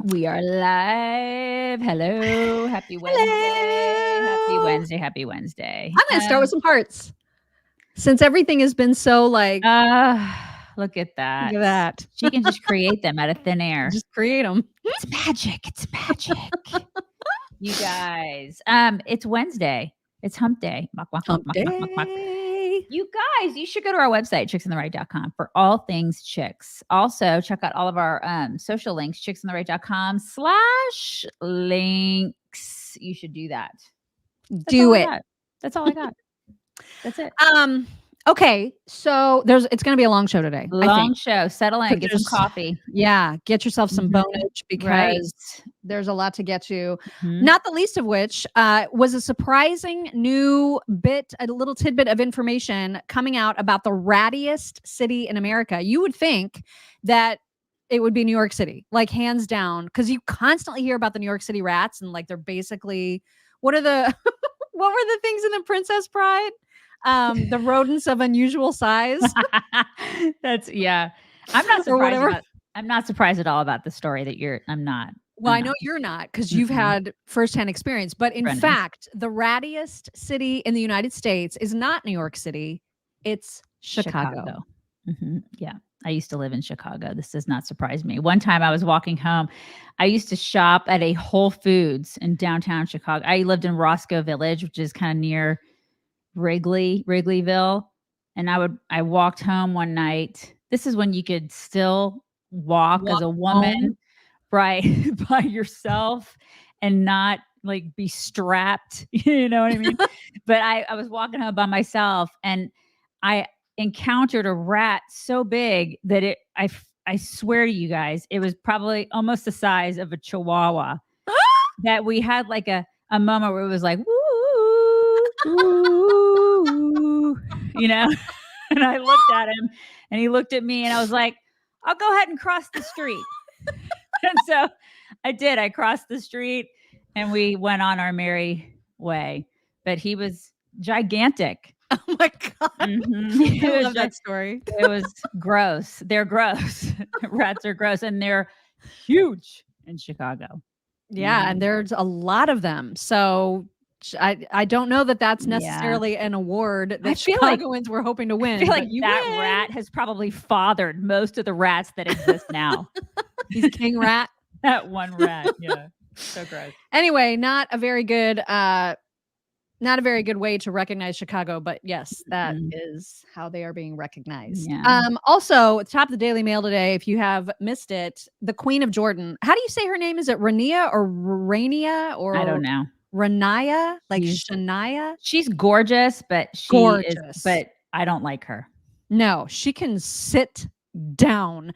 We are live. Hello. Happy Wednesday. Happy Hello. Wednesday. Happy Wednesday. I'm going to start with some hearts. Since everything has been so like, Look at that. look at that. She can just create them out of thin air. Just create them. It's magic. It's magic. You guys. It's Wednesday. It's hump day. Hump day. You guys, you should go to our website, chicksontheright.com, for all things chicks. Also, check out all of our social links, chicksontheright.com/links. You should do that. Do it. That's all I got. That's it. Okay, so it's going to be a long show today. Long show. Settle in. Get some coffee. Yeah, get yourself some bonage because there's a lot to get to. Not the least of which was a surprising new a little tidbit of information coming out about the rattiest city in America. You would think that it would be New York City, like hands down, because you constantly hear about the New York City rats and like they're basically what were the things in the Princess Bride? The rodents of unusual size. That's I'm not surprised. I'm not surprised at all about the story that I'm not. Well, I know you're not because you've had firsthand experience. But in fact, the rattiest city in the United States is not New York City. It's Chicago. Yeah. I used to live in Chicago. This does not surprise me. One time I was walking home. I used to shop at a Whole Foods in downtown Chicago. I lived in Roscoe Village, which is kind of near Wrigleyville. And I walked home one night. This is when you could still walk as a woman, right, by yourself and not like be strapped. You know what I mean? But I was walking home by myself and I encountered a rat so big that I swear to you guys, it was probably almost the size of a chihuahua. That we had like a moment where it was like, ooh, you know, and I looked at him and he looked at me and I was like, I'll go ahead and cross the street. And so I did. I crossed the street and we went on our merry way. But he was gigantic. Oh my God. I love that story. It was gross. They're gross. Rats are gross and they're huge in Chicago. Yeah. And there's a lot of them. So I don't know that that's necessarily an award that Chicagoans were hoping to win. I feel like that rat has probably fathered most of the rats that exist now. He's a king rat. That one rat. Yeah. So gross. Anyway, not a very good way to recognize Chicago, but yes, that is how they are being recognized. Yeah. Also, at the top of the Daily Mail today, if you have missed it, the Queen of Jordan. How do you say her name? Is it Rania or Rania or I don't know. Ranaya, like Shania? She's gorgeous, but but I don't like her. No, she can sit down.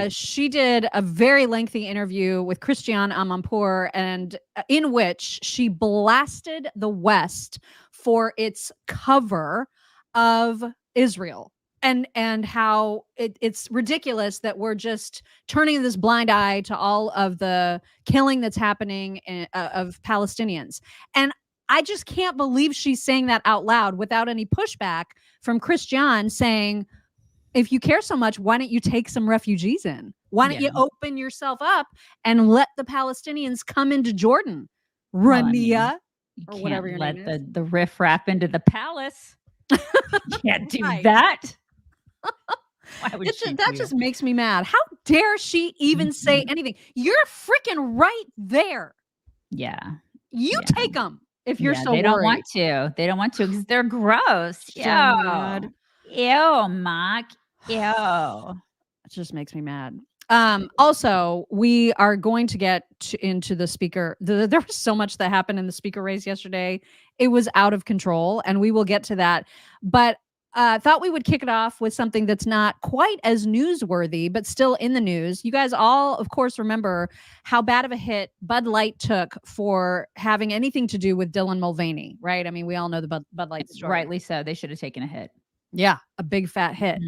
She did a very lengthy interview with Christiane Amanpour, and in which she blasted the West for its cover of Israel. And how it's ridiculous that we're just turning this blind eye to all of the killing that's happening of Palestinians. And I just can't believe she's saying that out loud without any pushback from Christiane saying, if you care so much, why don't you take some refugees in? Why don't you open yourself up and let the Palestinians come into Jordan? Rania, or whatever your name is. Let the riffraff into the palace. You can't do that. Why would that just makes me mad. How dare she even say anything? You're freaking right there. Yeah. You take them if you're so worried. They don't want to. They don't want to because they're gross. Ew, Mark. Ew. It just makes me mad. Also, we are going to get into the speaker. There was so much that happened in the speaker race yesterday. It was out of control, and we will get to that. But thought we would kick it off with something that's not quite as newsworthy, but still in the news. You guys all, of course, remember how bad of a hit Bud Light took for having anything to do with Dylan Mulvaney, right? I mean, we all know the Bud Light story. Rightly so. They should have taken a hit. Yeah, a big fat hit.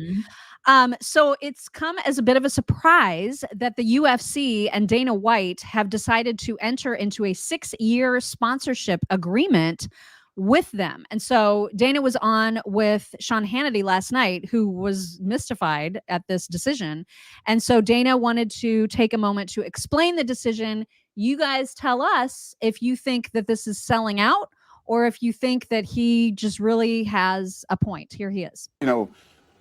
So it's come as a bit of a surprise that the UFC and Dana White have decided to enter into a 6-year sponsorship agreement with them. And so Dana was on with Sean Hannity last night, who was mystified at this decision. And so Dana wanted to take a moment to explain the decision. You guys tell us if you think that this is selling out or if you think that he just really has a point. Here he is. You know,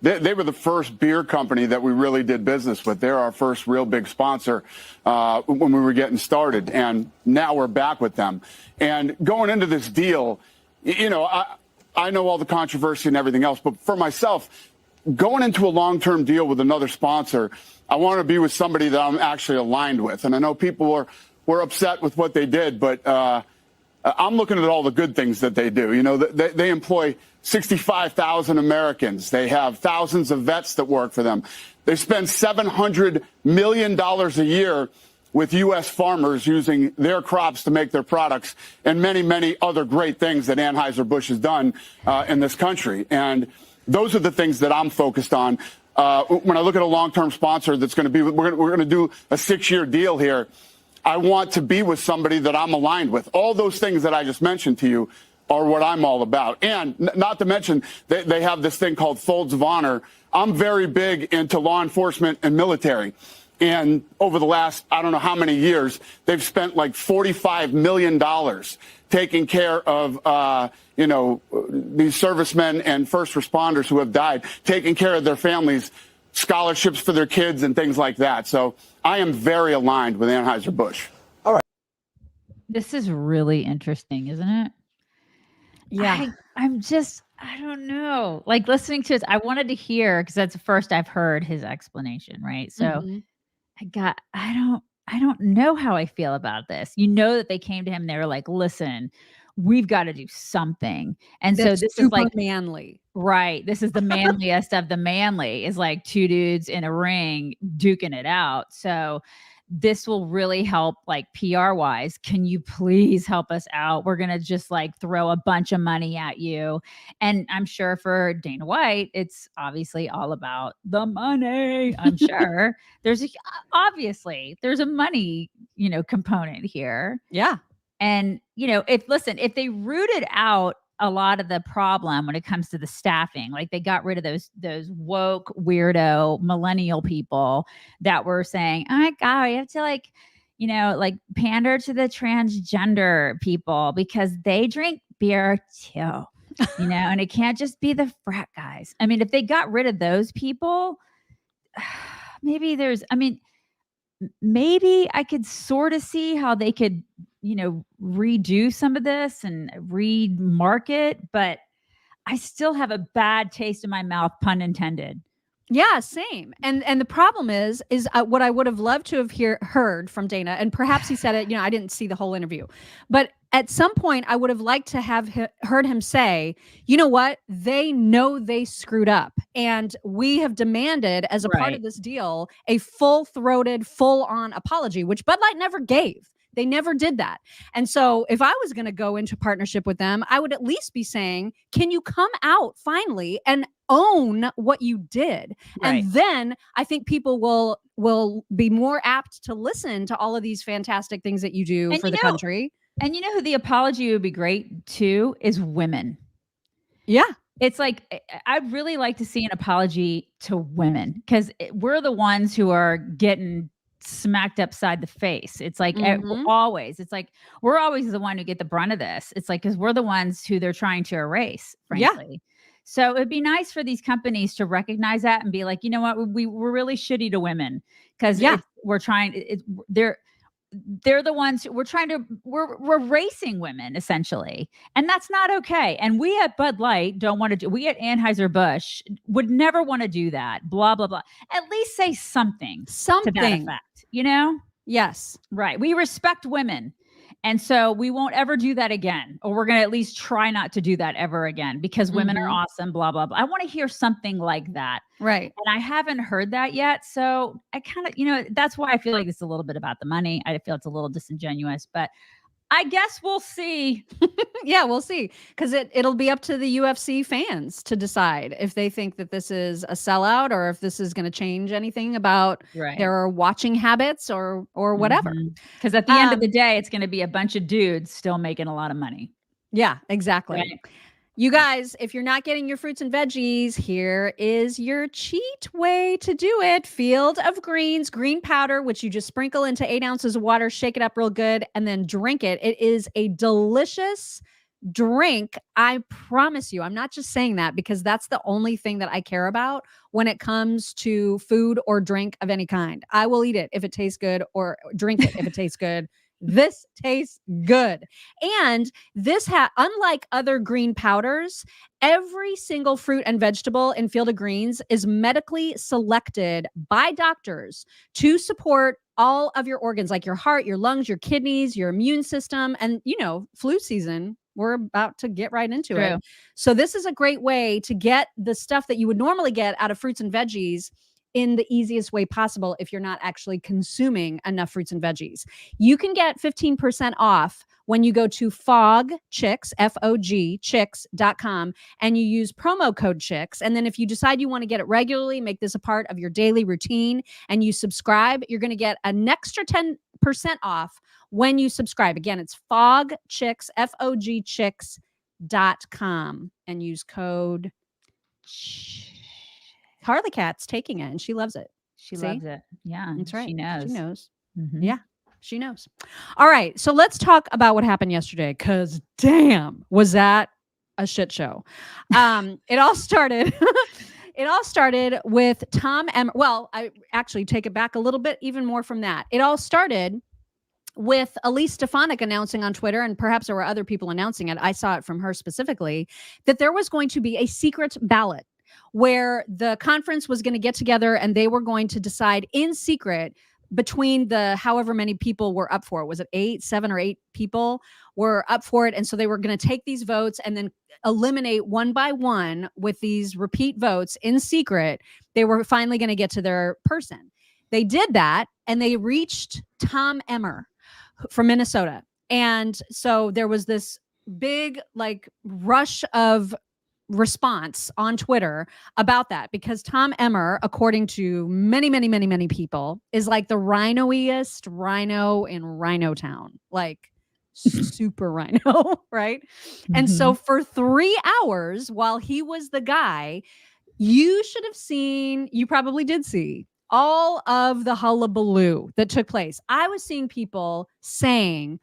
they were the first beer company that we really did business with. They're our first real big sponsor when we were getting started. And now we're back with them. And going into this deal, you know, I know all the controversy and everything else, but for myself, going into a long-term deal with another sponsor, I want to be with somebody that I'm actually aligned with. And I know people were upset with what they did, but I'm looking at all the good things that they do. You know, they employ 65,000 Americans. They have thousands of vets that work for them. They spend $700 million a year with U.S. farmers using their crops to make their products and many, many other great things that Anheuser-Busch has done in this country. And those are the things that I'm focused on. When I look at a long-term sponsor that's going to be, we're going to do a 6-year deal here. I want to be with somebody that I'm aligned with. All those things that I just mentioned to you are what I'm all about. And not to mention, they have this thing called Folds of Honor. I'm very big into law enforcement and military. And over the last, I don't know how many years, they've spent like $45 million taking care of, you know, these servicemen and first responders who have died, taking care of their families, scholarships for their kids and things like that. So I am very aligned with Anheuser-Busch. All right. This is really interesting, isn't it? Yeah. I'm just, I don't know. Like listening to it, I wanted to hear, because that's the first I've heard his explanation, right? So I don't know how I feel about this. You know that they came to him and they were like, listen, we've got to do something. And that's so this is like manly. Right. This is the manliest of the manly, is like two dudes in a ring duking it out. So this will really help, like PR wise. Can you please help us out? We're going to just like throw a bunch of money at you. And I'm sure for Dana White, it's obviously all about the money. I'm sure obviously there's a money, you know, component here. Yeah. And, you know, if they rooted out a lot of the problem when it comes to the staffing, like they got rid of those woke weirdo millennial people that were saying, oh my God, we have to like, you know, like pander to the transgender people because they drink beer too, you know, and it can't just be the frat guys. I mean, if they got rid of those people, maybe I could sort of see how they could, you know, redo some of this and remarket, but I still have a bad taste in my mouth, pun intended. Yeah, same. And the problem is what I would have loved to have heard from Dana, and perhaps he said it, you know, I didn't see the whole interview, but at some point I would have liked to have heard him say, you know what, they know they screwed up, and we have demanded as a part of this deal a full-throated, full-on apology, which Bud Light never gave. They never did that. And so if I was going to go into partnership with them, I would at least be saying, can you come out finally and own what you did? Right. And then I think people will be more apt to listen to all of these fantastic things that you do for the country. And you know who the apology would be great to is women. Yeah. It's like, I'd really like to see an apology to women, because we're the ones who are getting smacked upside the face. It's like always, it's like we're always the one who get the brunt of this. It's like, because we're the ones who they're trying to erase, frankly. Yeah. So it'd be nice for these companies to recognize that and be like, you know what, we're really shitty to women, because they're the ones we're racing women essentially, and that's not okay. And we at Bud Light don't want to do. We at Anheuser-Busch would never want to do that. Blah blah blah. At least say something to that effect. You know? Yes. Right. We respect women. And so we won't ever do that again, or we're going to at least try not to do that ever again, because women are awesome, blah, blah, blah. I want to hear something like that. Right. And I haven't heard that yet. So I kind of, you know, that's why I feel like it's a little bit about the money. I feel it's a little disingenuous, but I guess we'll see. Yeah, we'll see. Because it'll be up to the UFC fans to decide if they think that this is a sellout, or if this is going to change anything about their watching habits or whatever. Because at the end of the day, it's going to be a bunch of dudes still making a lot of money. Yeah, exactly. Right. You guys, if you're not getting your fruits and veggies, here is your cheat way to do it. Field of Greens, green powder, which you just sprinkle into 8 ounces of water, shake it up real good, and then drink it. It is a delicious drink. I promise you. I'm not just saying that because that's the only thing that I care about when it comes to food or drink of any kind. I will eat it if it tastes good or drink it if it tastes good. This tastes good. And this unlike other green powders, every single fruit and vegetable in Field of Greens is medically selected by doctors to support all of your organs, like your heart, your lungs, your kidneys, your immune system. And, flu season, we're about to get right into it. So this is a great way to get the stuff that you would normally get out of fruits and veggies in the easiest way possible if you're not actually consuming enough fruits and veggies. You can get 15% off when you go to FOGCHICKS, F-O-G, chicks.com, and you use promo code CHICKS. And then if you decide you want to get it regularly, make this a part of your daily routine, and you subscribe, you're going to get an extra 10% off when you subscribe. Again, it's FOGCHICKS, F-O-G, chicks.com, and use code Harley Cat's taking it and she loves it. She loves it. Yeah. That's right. She knows. She knows. Mm-hmm. Yeah, she knows. All right. So let's talk about what happened yesterday, because damn, was that a shit show. It all started. It all started with Tom Emmer. Well, I actually take it back a little bit, even more from that. It all started with Elise Stefanik announcing on Twitter, and perhaps there were other people announcing it. I saw it from her specifically, that there was going to be a secret ballot where the conference was going to get together and they were going to decide in secret between the however many people were up for it. Was it 7 or 8 people were up for it? And so they were going to take these votes and then eliminate one by one with these repeat votes in secret. They were finally going to get to their person. They did that and they reached Tom Emmer from Minnesota. And so there was this big rush of response on Twitter about that, because Tom Emmer, according to many, many, many, many people, is like the rhino-iest rhino in Rhino Town, like super rhino, right? Mm-hmm. And so for 3 hours while he was the guy, you should have seen, you probably did see all of the hullabaloo that took place. I was seeing people saying,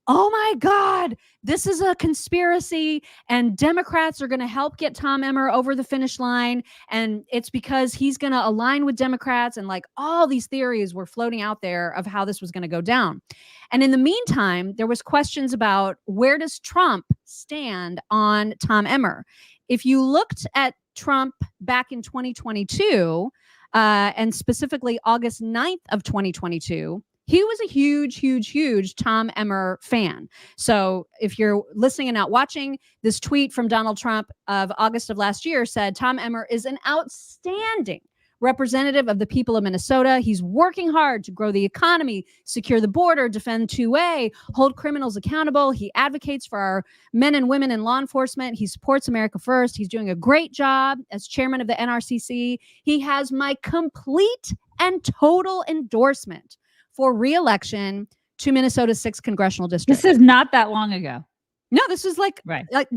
oh my God, this is a conspiracy and Democrats are going to help get Tom Emmer over the finish line. And it's because he's going to align with Democrats. And all these theories were floating out there of how this was going to go down. And in the meantime, there was questions about where does Trump stand on Tom Emmer? If you looked at Trump back in 2022, and specifically August 9th of 2022, he was a huge, huge, huge Tom Emmer fan. So if you're listening and not watching, this tweet from Donald Trump of August of last year said, Tom Emmer is an outstanding representative of the people of Minnesota. He's working hard to grow the economy, secure the border, defend 2A, hold criminals accountable. He advocates for our men and women in law enforcement. He supports America First. He's doing a great job as chairman of the NRCC. He has my complete and total endorsement for re-election to Minnesota's 6th congressional district. This is not that long ago. No, this was like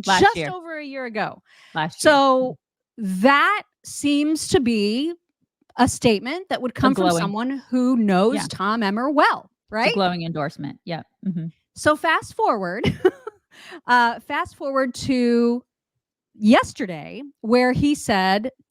just year. Over a year ago. Last year. So that seems to be a statement that would come from someone who knows Tom Emmer well, right? A glowing endorsement. Yeah. Mm-hmm. So fast forward to yesterday, where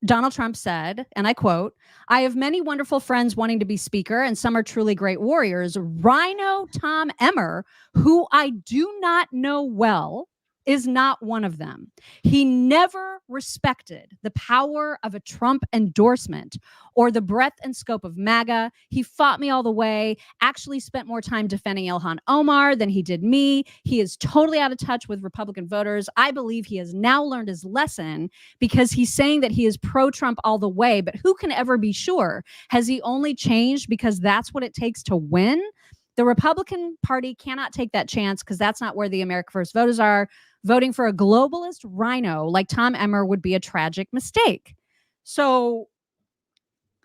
Donald Trump said, and I quote, I have many wonderful friends wanting to be speaker, and some are truly great warriors. Rhino Tom Emmer, who I do not know well, is not one of them. He never respected the power of a Trump endorsement or the breadth and scope of MAGA. He fought me all the way, actually spent more time defending Ilhan Omar than he did me. He is totally out of touch with Republican voters. I believe he has now learned his lesson, because he's saying that he is pro-Trump all the way, but who can ever be sure? Has he only changed because that's what it takes to win? The Republican Party cannot take that chance, because that's not where the America First voters are. Voting for a globalist rhino like Tom Emmer would be a tragic mistake. So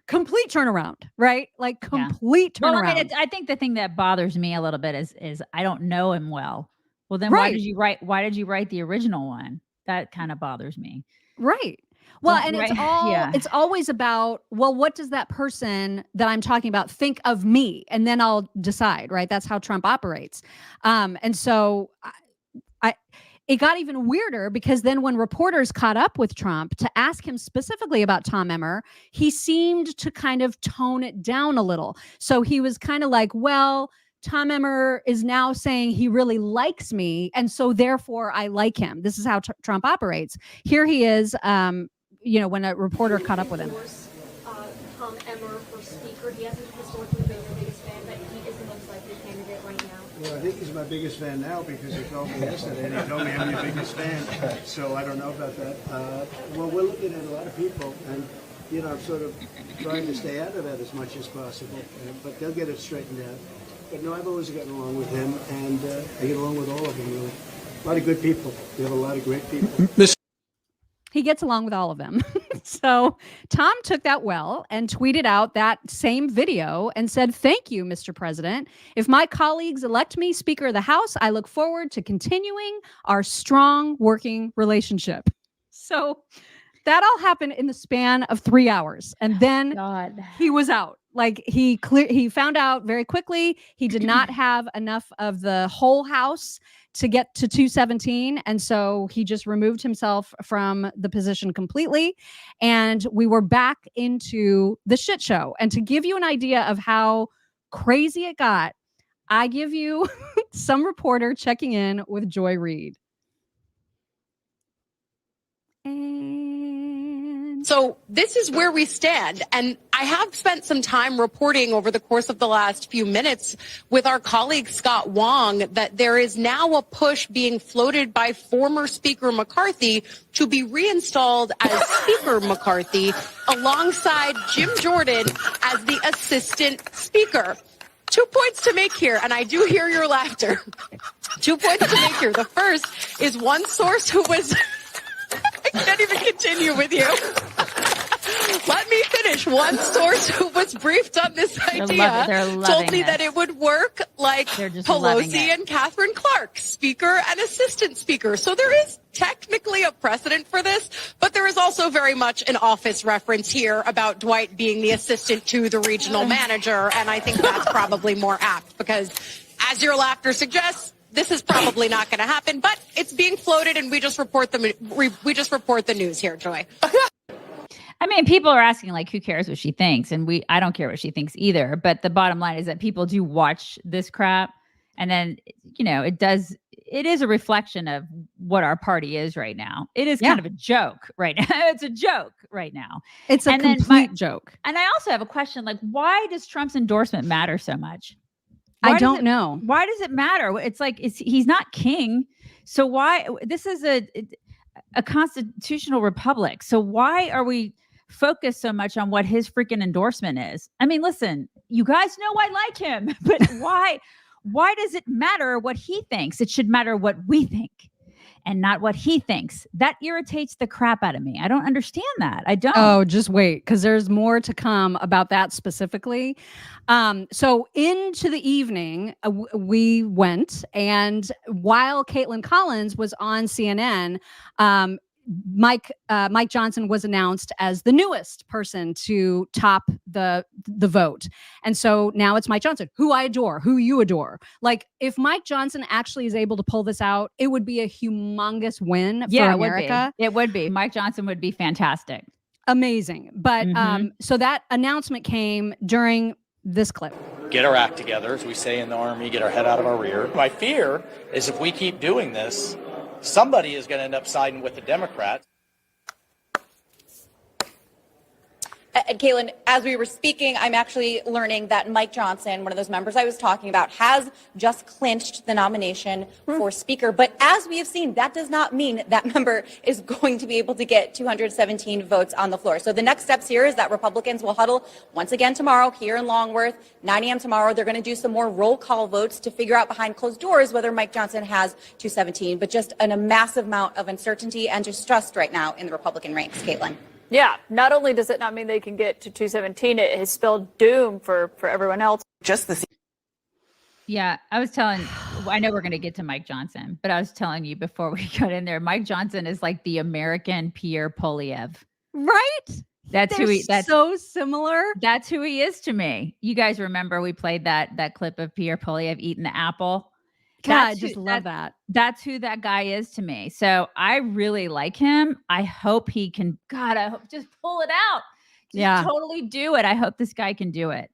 complete turnaround, right? Complete turnaround. Well, I think the thing that bothers me a little bit is I don't know him well. Well, then why did you write the original one? That kind of bothers me. Right. Well, and it's always about, well, what does that person that I'm talking about think of me? And then I'll decide, right? That's how Trump operates. And so it got even weirder because then when reporters caught up with Trump to ask him specifically about Tom Emmer, he seemed to kind of tone it down a little. So he was kind of like, well, Tom Emmer is now saying he really likes me, and so therefore I like him. This is how Trump operates. Here he is, when a reporter caught up with him. Tom Emmer for Speaker. He hasn't historically been your biggest fan, but he is the most likely candidate right now. Well, I think he's my biggest fan now because he called me yesterday and he told me I'm your biggest fan. So I don't know about that. Well, we're looking at a lot of people, and I'm sort of trying to stay out of that as much as possible. But they'll get it straightened out. But no, I've always gotten along with him, and I get along with all of them, really. A lot of good people. We have a lot of great people. He gets along with all of them. So Tom took that well and tweeted out that same video and said, "Thank you, Mr. President. If my colleagues elect me Speaker of the House, I look forward to continuing our strong working relationship." So that all happened in the span of 3 hours. And then he was out. Like he found out very quickly he did not have enough of the whole House to get to 217. And so he just removed himself from the position completely. And we were back into the shit show. And to give you an idea of how crazy it got, I give you some reporter checking in with Joy Reid. So this is where we stand. And I have spent some time reporting over the course of the last few minutes with our colleague Scott Wong that there is now a push being floated by former Speaker McCarthy to be reinstalled as Speaker McCarthy alongside Jim Jordan as the assistant speaker. 2 points to make here, and I do hear your laughter. 2 points to make here. The first is one source who was... I can't even continue with you. Let me finish. One source who was briefed on this idea told me that it would work like Pelosi and Catherine Clark, Speaker and Assistant Speaker. So there is technically a precedent for this, but there is also very much an office reference here about Dwight being the assistant to the regional manager. And I think that's probably more apt because, as your laughter suggests, this is probably not going to happen, but it's being floated, and we just report the news here, Joy. I mean, people are asking, like, who cares what she thinks? And I don't care what she thinks either. But the bottom line is that people do watch this crap. And then, it is a reflection of what our party is right now. It is kind of a joke right now. It's a joke right now. It's a complete joke. And I also have a question, like, why does Trump's endorsement matter so much? I don't know. Why does it matter? It's like he's not king. So why? This is a constitutional republic. So why are we focused so much on what his freaking endorsement is? I mean, listen, you guys know I like him, but why does it matter what he thinks? It should matter what we think and not what he thinks. That irritates the crap out of me. I don't understand that. I don't. Oh, just wait, because there's more to come about that specifically. So into the evening, we went, and while Caitlin Collins was on CNN, Mike Johnson was announced as the newest person to top the vote. And so now it's Mike Johnson, who I adore, who you adore. Like, if Mike Johnson actually is able to pull this out, it would be a humongous win for America. It would be. Mike Johnson would be fantastic. Amazing. But so that announcement came during this clip. Get our act together, as we say in the Army, get our head out of our rear. My fear is if we keep doing this, somebody is going to end up siding with the Democrats. And Caitlin, as we were speaking, I'm actually learning that Mike Johnson, one of those members I was talking about, has just clinched the nomination for Speaker. But as we have seen, that does not mean that member is going to be able to get 217 votes on the floor. So the next steps here is that Republicans will huddle once again tomorrow here in Longworth, 9 a.m. tomorrow. They're going to do some more roll call votes to figure out behind closed doors whether Mike Johnson has 217. But just a massive amount of uncertainty and distrust right now in the Republican ranks, Caitlin. Yeah, not only does it not mean they can get to 217, it has spelled doom for everyone else. Yeah, I was telling I know we're going to get to Mike Johnson, but I was telling you before we got in there, Mike Johnson is like the American Pierre Polyev. Right? That's so similar. That's who he is to me. You guys remember we played that clip of Pierre Polyev eating the apple? God, I just love that. That's who that guy is to me. So I really like him. I hope he can, God, I hope just pull it out. Just totally do it. I hope this guy can do it.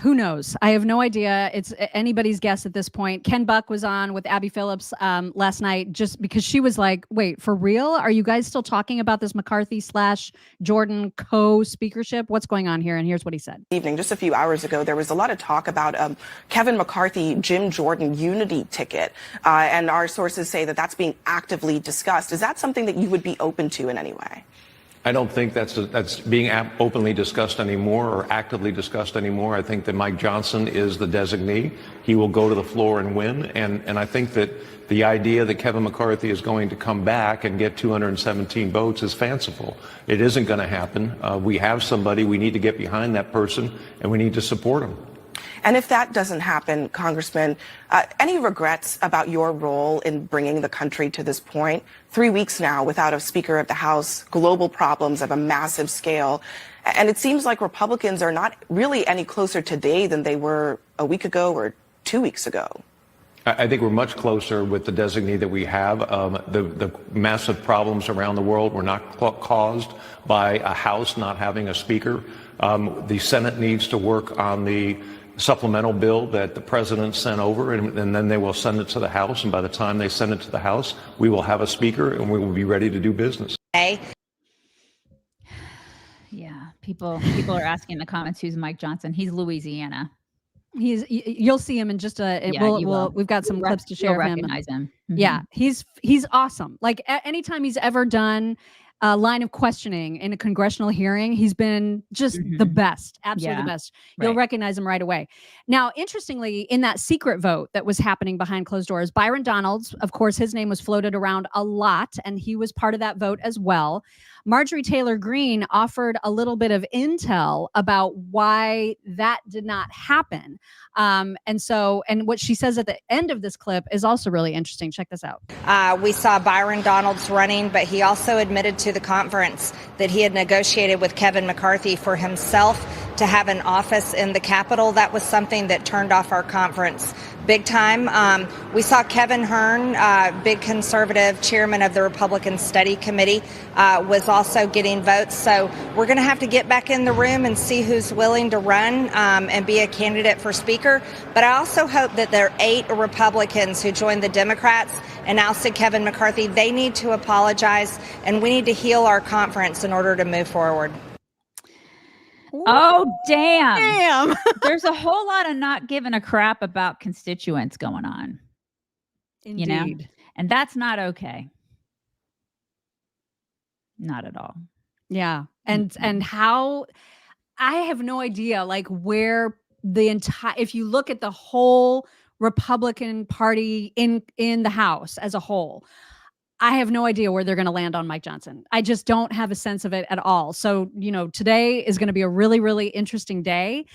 Who knows? I have no idea. It's anybody's guess at this point. Ken Buck was on with Abby Phillips last night just because she was like, wait, for real? Are you guys still talking about this McCarthy/Jordan co-speakership? What's going on here? And here's what he said. Evening, just a few hours ago, there was a lot of talk about Kevin McCarthy, Jim Jordan unity ticket. And our sources say that that's being actively discussed. Is that something that you would be open to in any way? I don't think that's being openly discussed anymore or actively discussed anymore. I think that Mike Johnson is the designee. He will go to the floor and win. And I think that the idea that Kevin McCarthy is going to come back and get 217 votes is fanciful. It isn't going to happen. We have somebody. We need to get behind that person, and we need to support him. And if that doesn't happen, Congressman, any regrets about your role in bringing the country to this point? 3 weeks now without a Speaker of the House, global problems of a massive scale. And it seems like Republicans are not really any closer today than they were a week ago or 2 weeks ago. I think we're much closer with the designee that we have. The massive problems around the world were not caused by a House not having a Speaker. The Senate needs to work on the supplemental bill that the president sent over, and then they will send it to the House. And by the time they send it to the House, we will have a Speaker and we will be ready to do business. Yeah, people are asking in the comments, who's Mike Johnson? He's Louisiana. You'll see him in just we've got some clips to share of him. Recognize him. Mm-hmm. Yeah, he's awesome. Like anytime he's ever done a line of questioning in a congressional hearing, he's been just the best, absolutely the best. You'll recognize him right away. Now, interestingly, in that secret vote that was happening behind closed doors, Byron Donalds, of course, his name was floated around a lot, and he was part of that vote as well. Marjorie Taylor Greene offered a little bit of intel about why that did not happen. And what she says at the end of this clip is also really interesting. Check this out. We saw Byron Donalds running, but he also admitted to the conference that he had negotiated with Kevin McCarthy for himself to have an office in the Capitol. That was something that turned off our conference big time. We saw Kevin Hern, big conservative chairman of the Republican Study Committee, was also getting votes. So we're going to have to get back in the room and see who's willing to run and be a candidate for Speaker. But I also hope that there are 8 Republicans who joined the Democrats and ousted Kevin McCarthy. They need to apologize, and we need to heal our conference in order to move forward. Oh, damn. There's a whole lot of not giving a crap about constituents going on. Indeed. You know? And that's not okay. Not at all. Yeah. And how, I have no idea, like, where the entire, if you look at the whole Republican Party in the House as a whole, I have no idea where they're going to land on Mike Johnson. I just don't have a sense of it at all. So, today is going to be a really, really interesting day.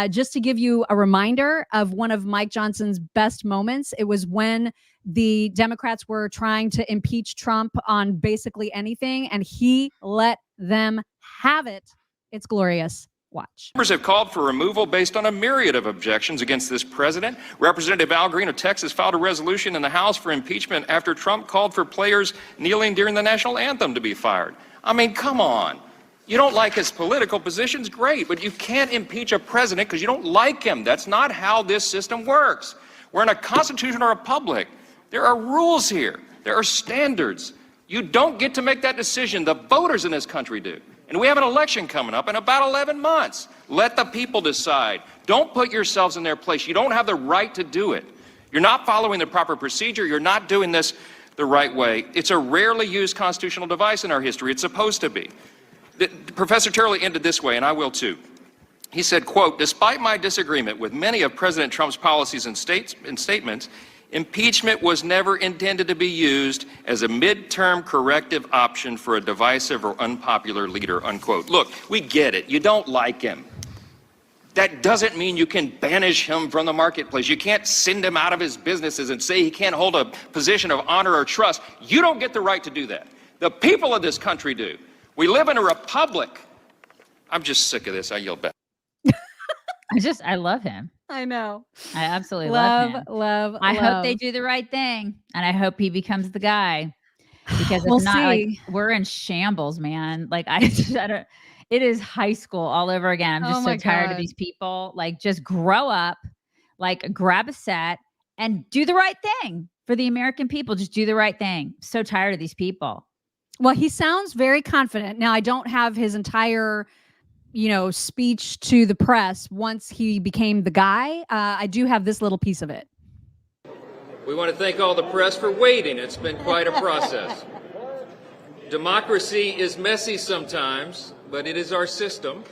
Just to give you a reminder of one of Mike Johnson's best moments, it was when the Democrats were trying to impeach Trump on basically anything, and he let them have it. It's glorious. Watch. Members have called for removal based on a myriad of objections against this president. Representative Al Green of Texas filed a resolution in the House for impeachment after Trump called for players kneeling during the national anthem to be fired. I mean, come on. You don't like his political positions? Great, but you can't impeach a president because you don't like him. That's not how this system works. We're in a constitutional republic. There are rules here. There are standards. You don't get to make that decision. The voters in this country do. And we have an election coming up in about 11 months. Let the people decide. Don't put yourselves in their place. You don't have the right to do it. You're not following the proper procedure. You're not doing this the right way. It's a rarely used constitutional device in our history. It's supposed to be. Professor Turley ended this way, and I will too. He said, quote, "Despite my disagreement with many of President Trump's policies and statements, impeachment was never intended to be used as a midterm corrective option for a divisive or unpopular leader," unquote. Look, we get it. You don't like him. That doesn't mean you can banish him from the marketplace. You can't send him out of his businesses and say he can't hold a position of honor or trust. You don't get the right to do that. The people of this country do. We live in a republic. I'm just sick of this. I yield back. I love him. I know. I absolutely love him. Love. I hope they do the right thing, and I hope he becomes the guy. Because if not, like, we're in shambles, man. Like I don't. It is high school all over again. I'm just so tired of these people. Like, just grow up, like grab a set and do the right thing for the American people. Just do the right thing. So tired of these people. Well, he sounds very confident. Now, I don't have his entire, speech to the press once he became the guy. I do have this little piece of it. We want to thank all the press for waiting. It's been quite a process. Democracy is messy sometimes, but it is our system.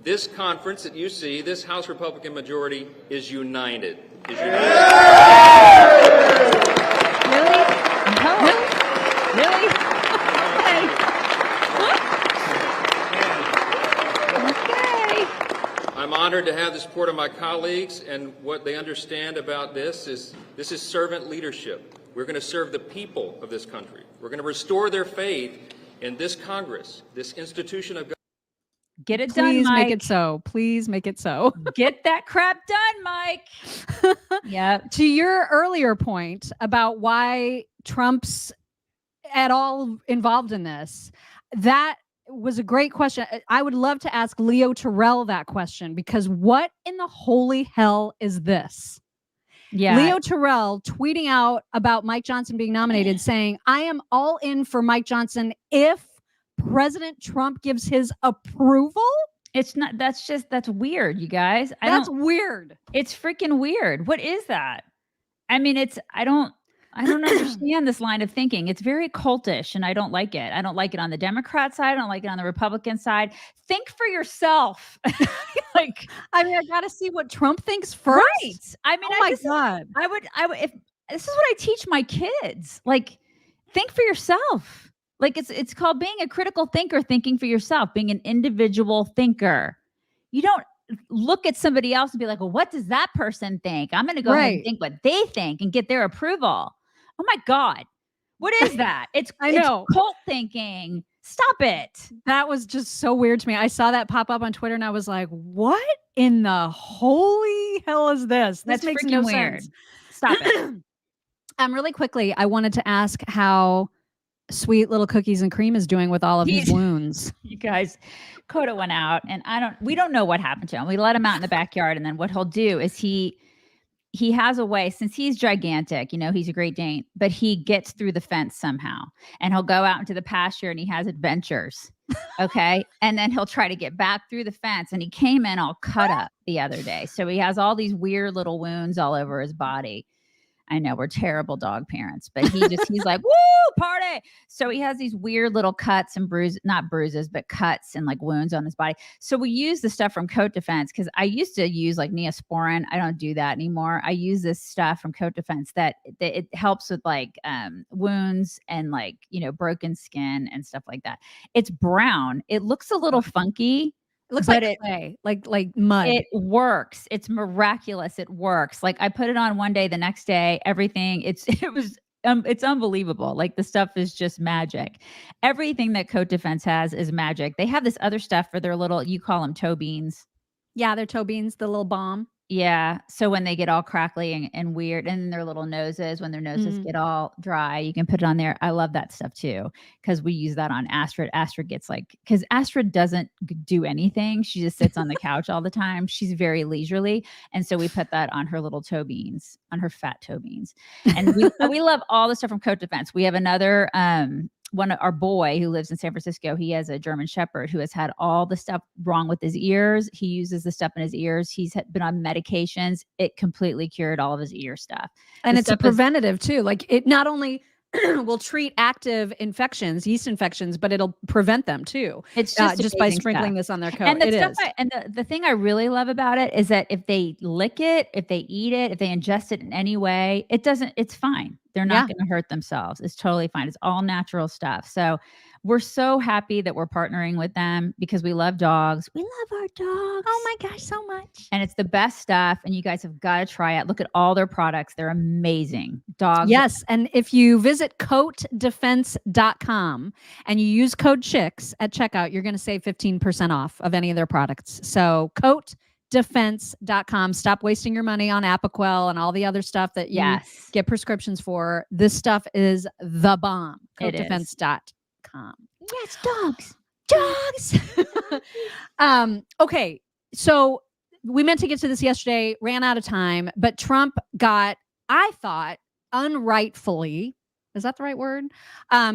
This conference that you see, this House Republican majority is united. Really? Really? I'm honored to have the support of my colleagues, and what they understand about this is servant leadership. We're going to serve the people of this country. We're going to restore their faith in this Congress, this institution of government. Get it done, Mike. Please make it so. Please make it so. Get that crap done, Mike. Yeah. To your earlier point about why Trump's at all involved in this, that was a great question. I would love to ask Leo Terrell that question, because what in the holy hell is this? Yeah. Leo Terrell tweeting out about Mike Johnson being nominated, saying, I am all in for Mike Johnson if President Trump gives his approval. It's not, that's weird, you guys. That's weird. It's freaking weird. What is that? I mean, I don't understand this line of thinking. It's very cultish, and I don't like it. I don't like it on the Democrat side. I don't like it on the Republican side. Think for yourself. I gotta see what Trump thinks first. Right. I mean, oh my God. I would, if this is what I teach my kids, like, think for yourself. Like, it's called being a critical thinker, thinking for yourself, being an individual thinker. You don't look at somebody else and be like, well, what does that person think? I'm going to go ahead and think what they think and get their approval. Oh my God. What is that? It's cult thinking. Stop it. That was just so weird to me. I saw that pop up on Twitter and I was like, what in the holy hell is this? This makes no weird. sense. Stop it. Really quickly, I wanted to ask how sweet little Cookies and Cream is doing with all of his wounds. You guys, Coda went out, and we don't know what happened to him. We let him out in the backyard, and then what he'll do is he has a way, since he's gigantic, he's a Great Dane, but he gets through the fence somehow, and he'll go out into the pasture and he has adventures. Okay. And then he'll try to get back through the fence, and he came in all cut up the other day. So he has all these weird little wounds all over his body. I know we're terrible dog parents, but he's like, woo, party. So he has these weird little cuts and bruises, not bruises, but cuts and like wounds on his body. So we use the stuff from Coat Defense, because I used to use like Neosporin. I don't do that anymore. I use this stuff from Coat Defense that it helps with like wounds and like, broken skin and stuff like that. It's brown. It looks a little funky. It looks like clay, like mud. It works. It's miraculous. It works. Like, I put it on one day, the next day, everything. It's unbelievable. Like, the stuff is just magic. Everything that Coat Defense has is magic. They have this other stuff for their little, you call them toe beans. Yeah, they're toe beans, the little balm. Yeah. So when they get all crackly and weird, and then their little noses, when their noses get all dry, you can put it on there. I love that stuff too, because we use that on Astrid. Astrid gets because Astrid doesn't do anything. She just sits on the couch all the time. She's very leisurely. And so we put that on her little toe beans, on her fat toe beans. And we love all the stuff from Coat Defense. We have another, our boy who lives in San Francisco, he has a German Shepherd who has had all the stuff wrong with his ears. He uses the stuff in his ears. He's been on medications. It completely cured all of his ear stuff. And it's a preventative too. Like, it not only will treat active infections, yeast infections, but it'll prevent them too. It's just by sprinkling this on their coat. And the thing I really love about it is that if they lick it, if they eat it, if they ingest it in any way, it's fine. They're not going to hurt themselves. It's totally fine. It's all natural stuff. So we're so happy that we're partnering with them because we love dogs. We love our dogs. Oh my gosh, so much. And it's the best stuff. And you guys have got to try it. Look at all their products. They're amazing. Dogs. Yes. And if you visit coatdefense.com and you use code CHICKS at checkout, you're going to save 15% off of any of their products. So coatdefense.com. Stop wasting your money on Apoquel and all the other stuff that you get prescriptions for. This stuff is the bomb. Coatdefense.com. Yes, dogs. Okay. So we meant to get to this yesterday, ran out of time, but Trump got, I thought, unrightfully, is that the right word?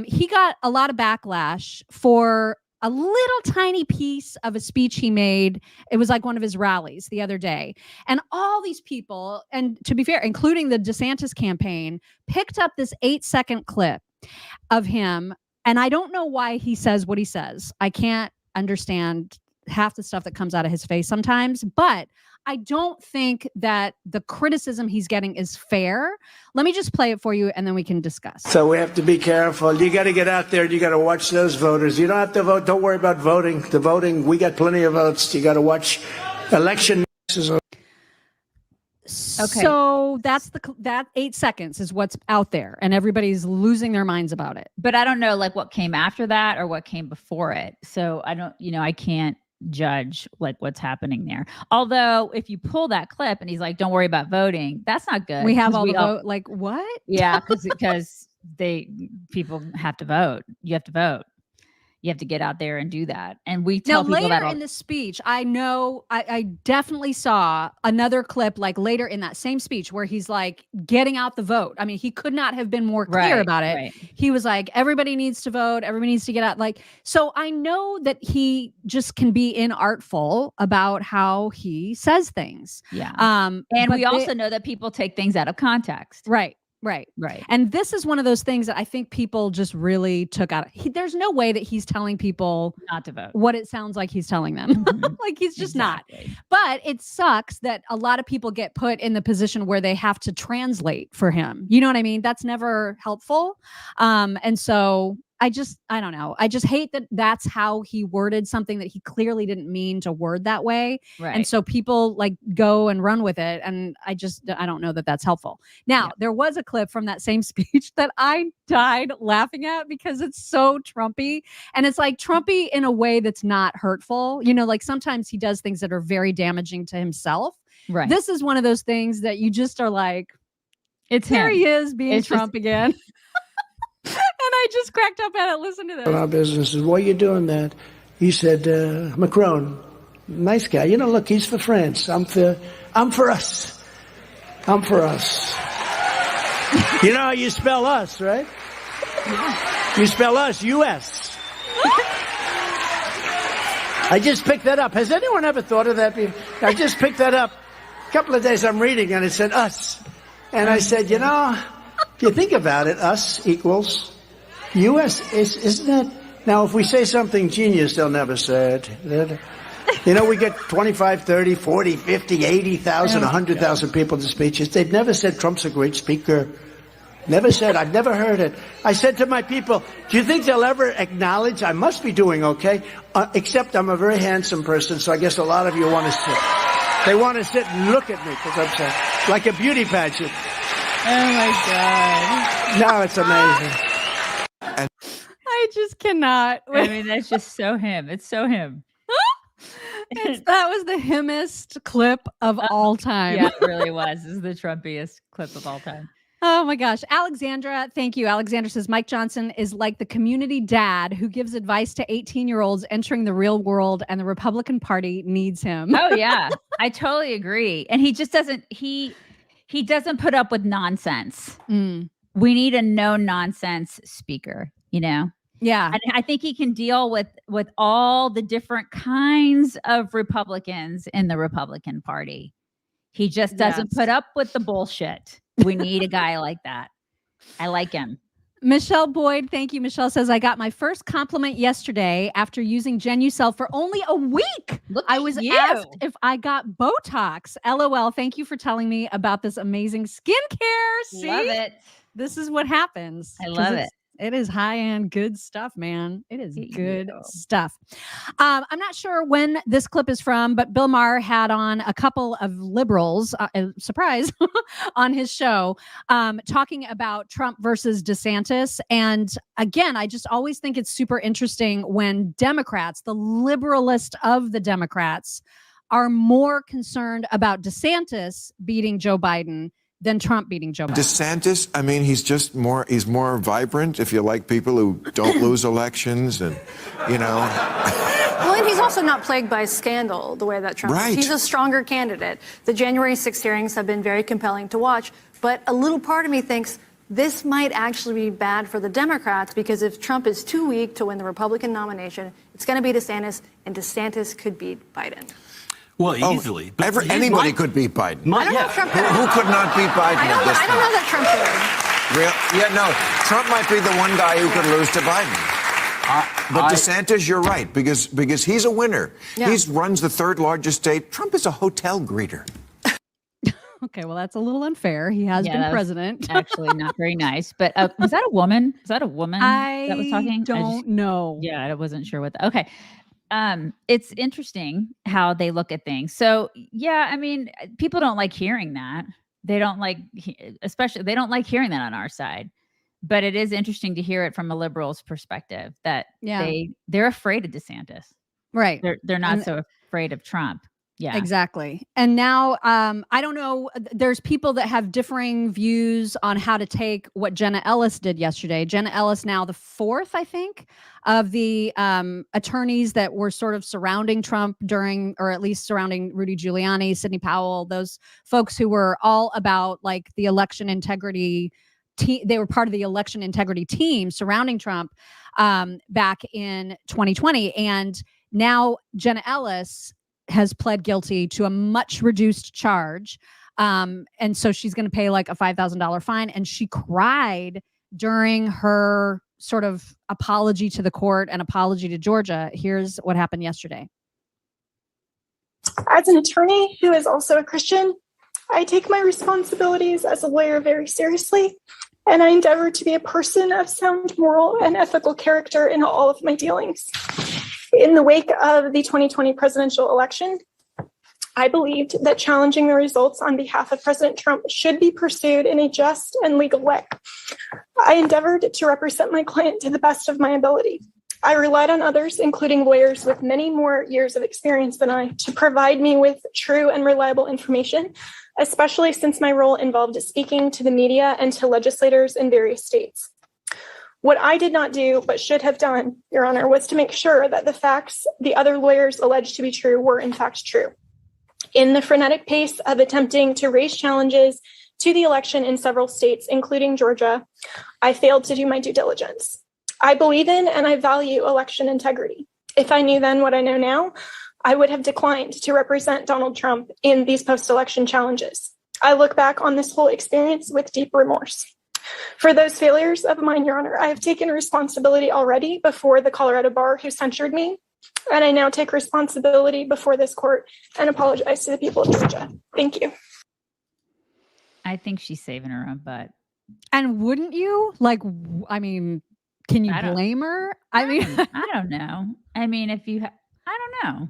He got a lot of backlash for a little tiny piece of a speech he made. It was like one of his rallies the other day. And all these people, and to be fair, including the DeSantis campaign, picked up this 8-second clip of him. And I don't know why he says what he says. I can't understand half the stuff that comes out of his face sometimes, but I don't think that the criticism he's getting is fair. Let me just play it for you and then we can discuss. So we have to be careful. You got to get out there and you got to watch those voters. You don't have to vote. Don't worry about voting. The voting, we got plenty of votes. You got to watch election. Okay. So that's that 8 seconds is what's out there and everybody's losing their minds about it. But I don't know like what came after that or what came before it. So I don't, I can't judge like what's happening there. Although if you pull that clip and he's like, don't worry about voting, that's not good. We have all the vote. Like what? Yeah. Because people have to vote. You have to vote. You have to get out there and do that. And we tell people that in the speech, I know I definitely saw another clip like later in that same speech where he's like getting out the vote. I mean, he could not have been more clear about it. Right. He was like, everybody needs to vote. Everybody needs to get out. Like, so I know that he just can be inartful about how he says things. Yeah. And we also know that people take things out of context. Right. And this is one of those things that I think people just really took out. There's no way that he's telling people not to vote what it sounds like he's telling them. Like he's just not. But it sucks that a lot of people get put in the position where they have to translate for him. You know what I mean? That's never helpful. And so I don't know. I just hate that that's how he worded something that he clearly didn't mean to word that way. Right. And so people like go and run with it. And I don't know that that's helpful. Now, there was a clip from that same speech that I died laughing at because it's so Trumpy. And it's like Trumpy in a way that's not hurtful. Like sometimes he does things that are very damaging to himself. Right. This is one of those things that you just are like, there he is being Trump again. And I just cracked up at it. Listen to this. Our business is, why are you doing that? He said, Macron, nice guy. Look, he's for France. I'm for us. I'm for us. You know how you spell us, right? You spell us, U.S. I just picked that up. Has anyone ever thought of that? I just picked that up. A couple of days I'm reading and it said us. And I said, if you think about it, us equals U.S. Isn't that? Now, if we say something genius, they'll never say it. We get 25, 30, 40, 50, 80,000, 100,000 people to speeches. They've never said Trump's a great speaker. Never said. I've never heard it. I said to my people, do you think they'll ever acknowledge I must be doing okay? Except I'm a very handsome person, so I guess a lot of you want to sit. They want to sit and look at me because I'm so, like a beauty pageant. Oh my God. No, it's amazing. I just cannot. I mean, that's just so him. It's so him. That was the himmest clip of all time. Yeah, it really was. This is the Trumpiest clip of all time. Oh my gosh. Alexandra, thank you. Alexandra says Mike Johnson is like the community dad who gives advice to 18-year-olds entering the real world, and the Republican Party needs him. Oh yeah. I totally agree. And he just doesn't he doesn't put up with nonsense. We need a no nonsense speaker, Yeah. And I think he can deal with all the different kinds of Republicans in the Republican Party. He just doesn't put up with the bullshit. We need a guy like that. I like him. Michelle Boyd, thank you. Michelle says, I got my first compliment yesterday after using Genucel for only a week. I was asked if I got Botox. LOL. Thank you for telling me about this amazing skincare. See? Love it. This is what happens. I love it. It is high-end good stuff, man. It is good stuff. I'm not sure when this clip is from, but Bill Maher had on a couple of liberals, surprise, on his show, talking about Trump versus DeSantis. And again, I just always think it's super interesting when Democrats, the liberalist of the Democrats, are more concerned about DeSantis beating Joe Biden than Trump beating Joe Biden. DeSantis, I mean, he's more vibrant, if you like people who don't lose elections and, you know. Well, and he's also not plagued by scandal the way that Trump is. He's a stronger candidate. The January 6th hearings have been very compelling to watch, but a little part of me thinks this might actually be bad for the Democrats, because if Trump is too weak to win the Republican nomination, it's going to be DeSantis, and DeSantis could beat Biden. Well, easily. Anybody could beat Biden. I don't know if Trump Who could not beat Biden at this I don't know that Trump would. Yeah, no. Trump might be the one guy who could lose to Biden. But DeSantis, you're right, because he's a winner. Yeah. He runs the third largest state. Trump is a hotel greeter. Okay, well, that's a little unfair. He has been president. Actually, not very nice. But was that a woman? Was that a woman that was talking? I don't know. Yeah, I wasn't sure what. Okay. It's interesting how they look at things. So yeah, I mean, people don't like hearing that. They don't like, especially they don't like hearing that on our side. But it is interesting to hear it from a liberal's perspective that they're afraid of DeSantis. Right. They're not so afraid of Trump. Yeah, exactly. And now I don't know. There's people that have differing views on how to take what Jenna Ellis did yesterday. Jenna Ellis, now the fourth, I think, of the attorneys that were sort of surrounding Trump during, or at least surrounding Rudy Giuliani, Sidney Powell, those folks who were all about like the election integrity team. They were part of the election integrity team surrounding Trump back in 2020. And now Jenna Ellis has pled guilty to a much reduced charge. And so she's going to pay like a $5,000 fine. And she cried during her sort of apology to the court and apology to Georgia. Here's what happened yesterday. As an attorney who is also a Christian, I take my responsibilities as a lawyer very seriously, and I endeavor to be a person of sound moral and ethical character in all of my dealings. In the wake of the 2020 presidential election, I believed that challenging the results on behalf of President Trump should be pursued in a just and legal way. I endeavored to represent my client to the best of my ability. I relied on others, including lawyers with many more years of experience than I, to provide me with true and reliable information, especially since my role involved speaking to the media and to legislators in various states. What I did not do, but should have done, Your Honor, was to make sure that the facts the other lawyers alleged to be true were in fact true. In the frenetic pace of attempting to raise challenges to the election in several states, including Georgia, I failed to do my due diligence. I believe in and I value election integrity. If I knew then what I know now, I would have declined to represent Donald Trump in these post-election challenges. I look back on this whole experience with deep remorse. For those failures of mine, Your Honor, I have taken responsibility already before the Colorado bar who censured me, and I now take responsibility before this court and apologize to the people of Georgia. Thank you. I think she's saving her own butt. And wouldn't you? Like, I mean, can you blame her? I mean, I don't know. I mean, if you, I don't know.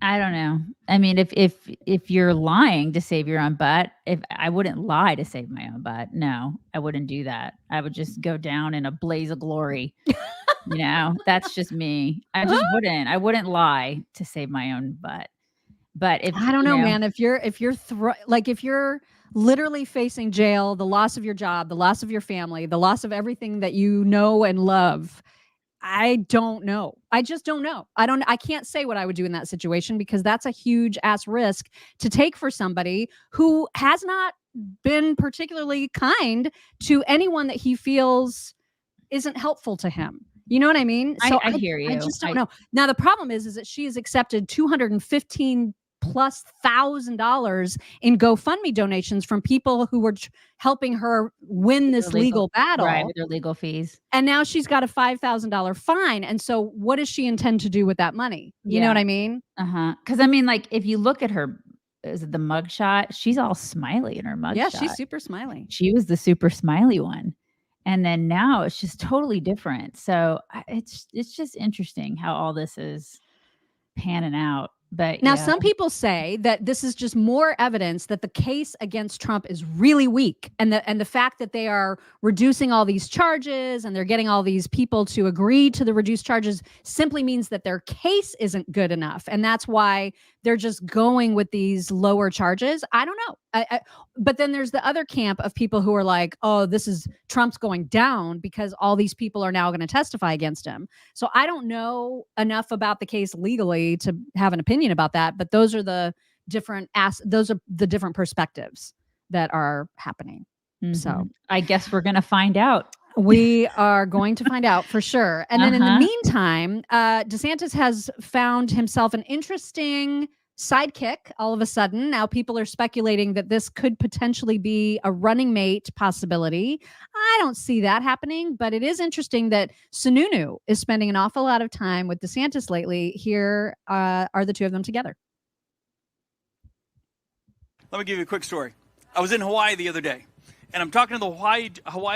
I don't know. I mean, if you're lying to save your own butt, if I wouldn't lie to save my own butt, no, I wouldn't do that. I would just go down in a blaze of glory. You know, that's just me. I just wouldn't. I wouldn't lie to save my own butt. But if I don't know, man, if you're if you're literally facing jail, the loss of your job, the loss of your family, the loss of everything that you know and love, I don't know. I just don't know. I can't say what I would do in that situation, because that's a huge ass risk to take for somebody who has not been particularly kind to anyone that he feels isn't helpful to him. You know what I mean? So I hear you. I just don't know. Now, the problem is that she has accepted $215,000+ in GoFundMe donations from people who were helping her win this legal battle. Right, with their legal fees. And now she's got a $5,000 fine. And so what does she intend to do with that money? You know what I mean? Because I mean, like, if you look at her is it the mugshot? She's all smiley in her mugshot. Yeah, she's super smiley. She was the super smiley one. And then now it's just totally different. So it's just interesting how all this is panning out. But now some people say that this is just more evidence that the case against Trump is really weak, and the fact that they are reducing all these charges and they're getting all these people to agree to the reduced charges simply means that their case isn't good enough, and that's why they're just going with these lower charges. I don't know. But then there's the other camp of people who are like, oh, this is Trump's going down because all these people are now going to testify against him. So I don't know enough about the case legally to have an opinion about that. But those are the different different perspectives that are happening. Mm-hmm. So I guess we're going to find out. We are going to find out for sure. And then in the meantime, DeSantis has found himself an interesting sidekick all of a sudden. Now people are speculating that this could potentially be a running mate possibility. I don't see that happening, but it is interesting that Sununu is spending an awful lot of time with DeSantis lately. Here are the two of them together. Let me give you a quick story. I was in Hawaii the other day. And I'm talking to the Hawaii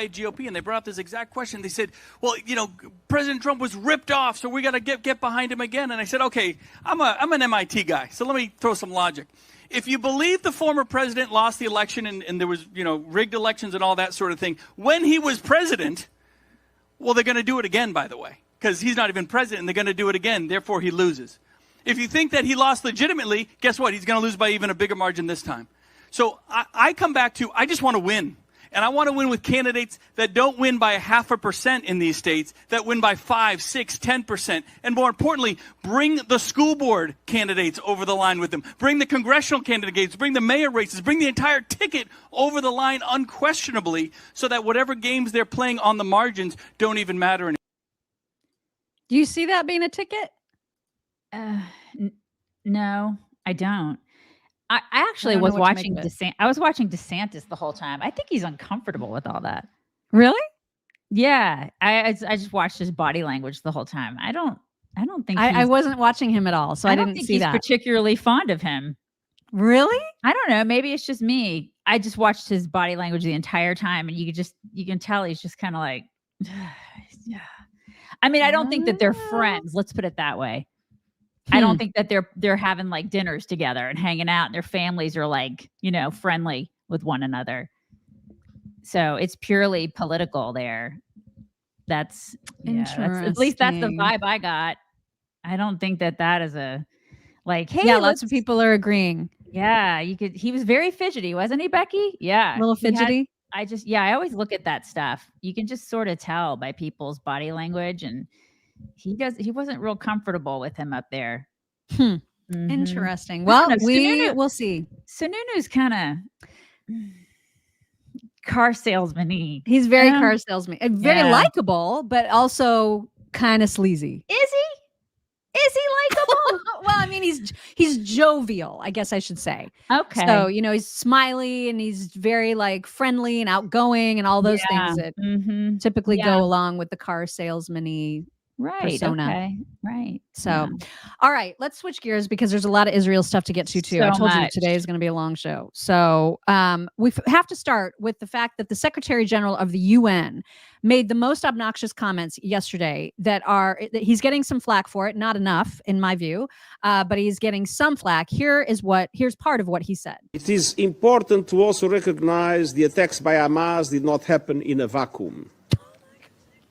GOP, and they brought up this exact question. They said, well, you know, President Trump was ripped off, so we got to get behind him again. And I said, okay, I'm an MIT guy, so let me throw some logic. If you believe the former president lost the election and there was, you know, rigged elections and all that sort of thing, when he was president, well, they're going to do it again, by the way, because he's not even president, and they're going to do it again. Therefore, he loses. If you think that he lost legitimately, guess what? He's going to lose by even a bigger margin this time. So I come back to, I just want to win. And I want to win with candidates that don't win by 0.5% in these states, that win by 5, 6, 10%. And more importantly, bring the school board candidates over the line with them. Bring the congressional candidates, bring the mayor races, bring the entire ticket over the line unquestionably, so that whatever games they're playing on the margins don't even matter anymore. Do you see that being a ticket? No, I don't. I actually was watching I was watching DeSantis the whole time. I think he's uncomfortable with all that. Really? Yeah. I just watched his body language the whole time. I don't think I wasn't watching him at all, so I didn't think see he's that. Particularly fond of him. Really? I don't know. Maybe it's just me. I just watched his body language the entire time, and you can tell he's just kind of like, yeah. I mean, I don't think that they're friends. Let's put it that way. I don't think that they're having like dinners together and hanging out, and their families are like, you know, friendly with one another. So it's purely political there. That's at least that's the vibe I got. I don't think that is a like, hey, yeah, lots of people are agreeing. Yeah, he was very fidgety, wasn't he, Becky? Yeah. A little fidgety. I always look at that stuff. You can just sort of tell by people's body language, and he wasn't real comfortable with him up there. Mm-hmm. Interesting. Well, we'll see. Sununu's kind of car salesman-y. He's very car salesman. Very likable, but also kind of sleazy. Is he? Is he likable? Well, I mean, he's jovial, I guess I should say. Okay. So, you know, he's smiley and he's very like friendly and outgoing and all those things that typically go along with the car salesman-y persona. Okay. Right. So, all right, let's switch gears because there's a lot of Israel stuff to get to too. I told you today is going to be a long show. So we have to start with the fact that the Secretary General of the UN made the most obnoxious comments yesterday that he's getting some flack for it, not enough in my view, but he's getting some flack. Here's part of what he said. It is important to also recognize the attacks by Hamas did not happen in a vacuum.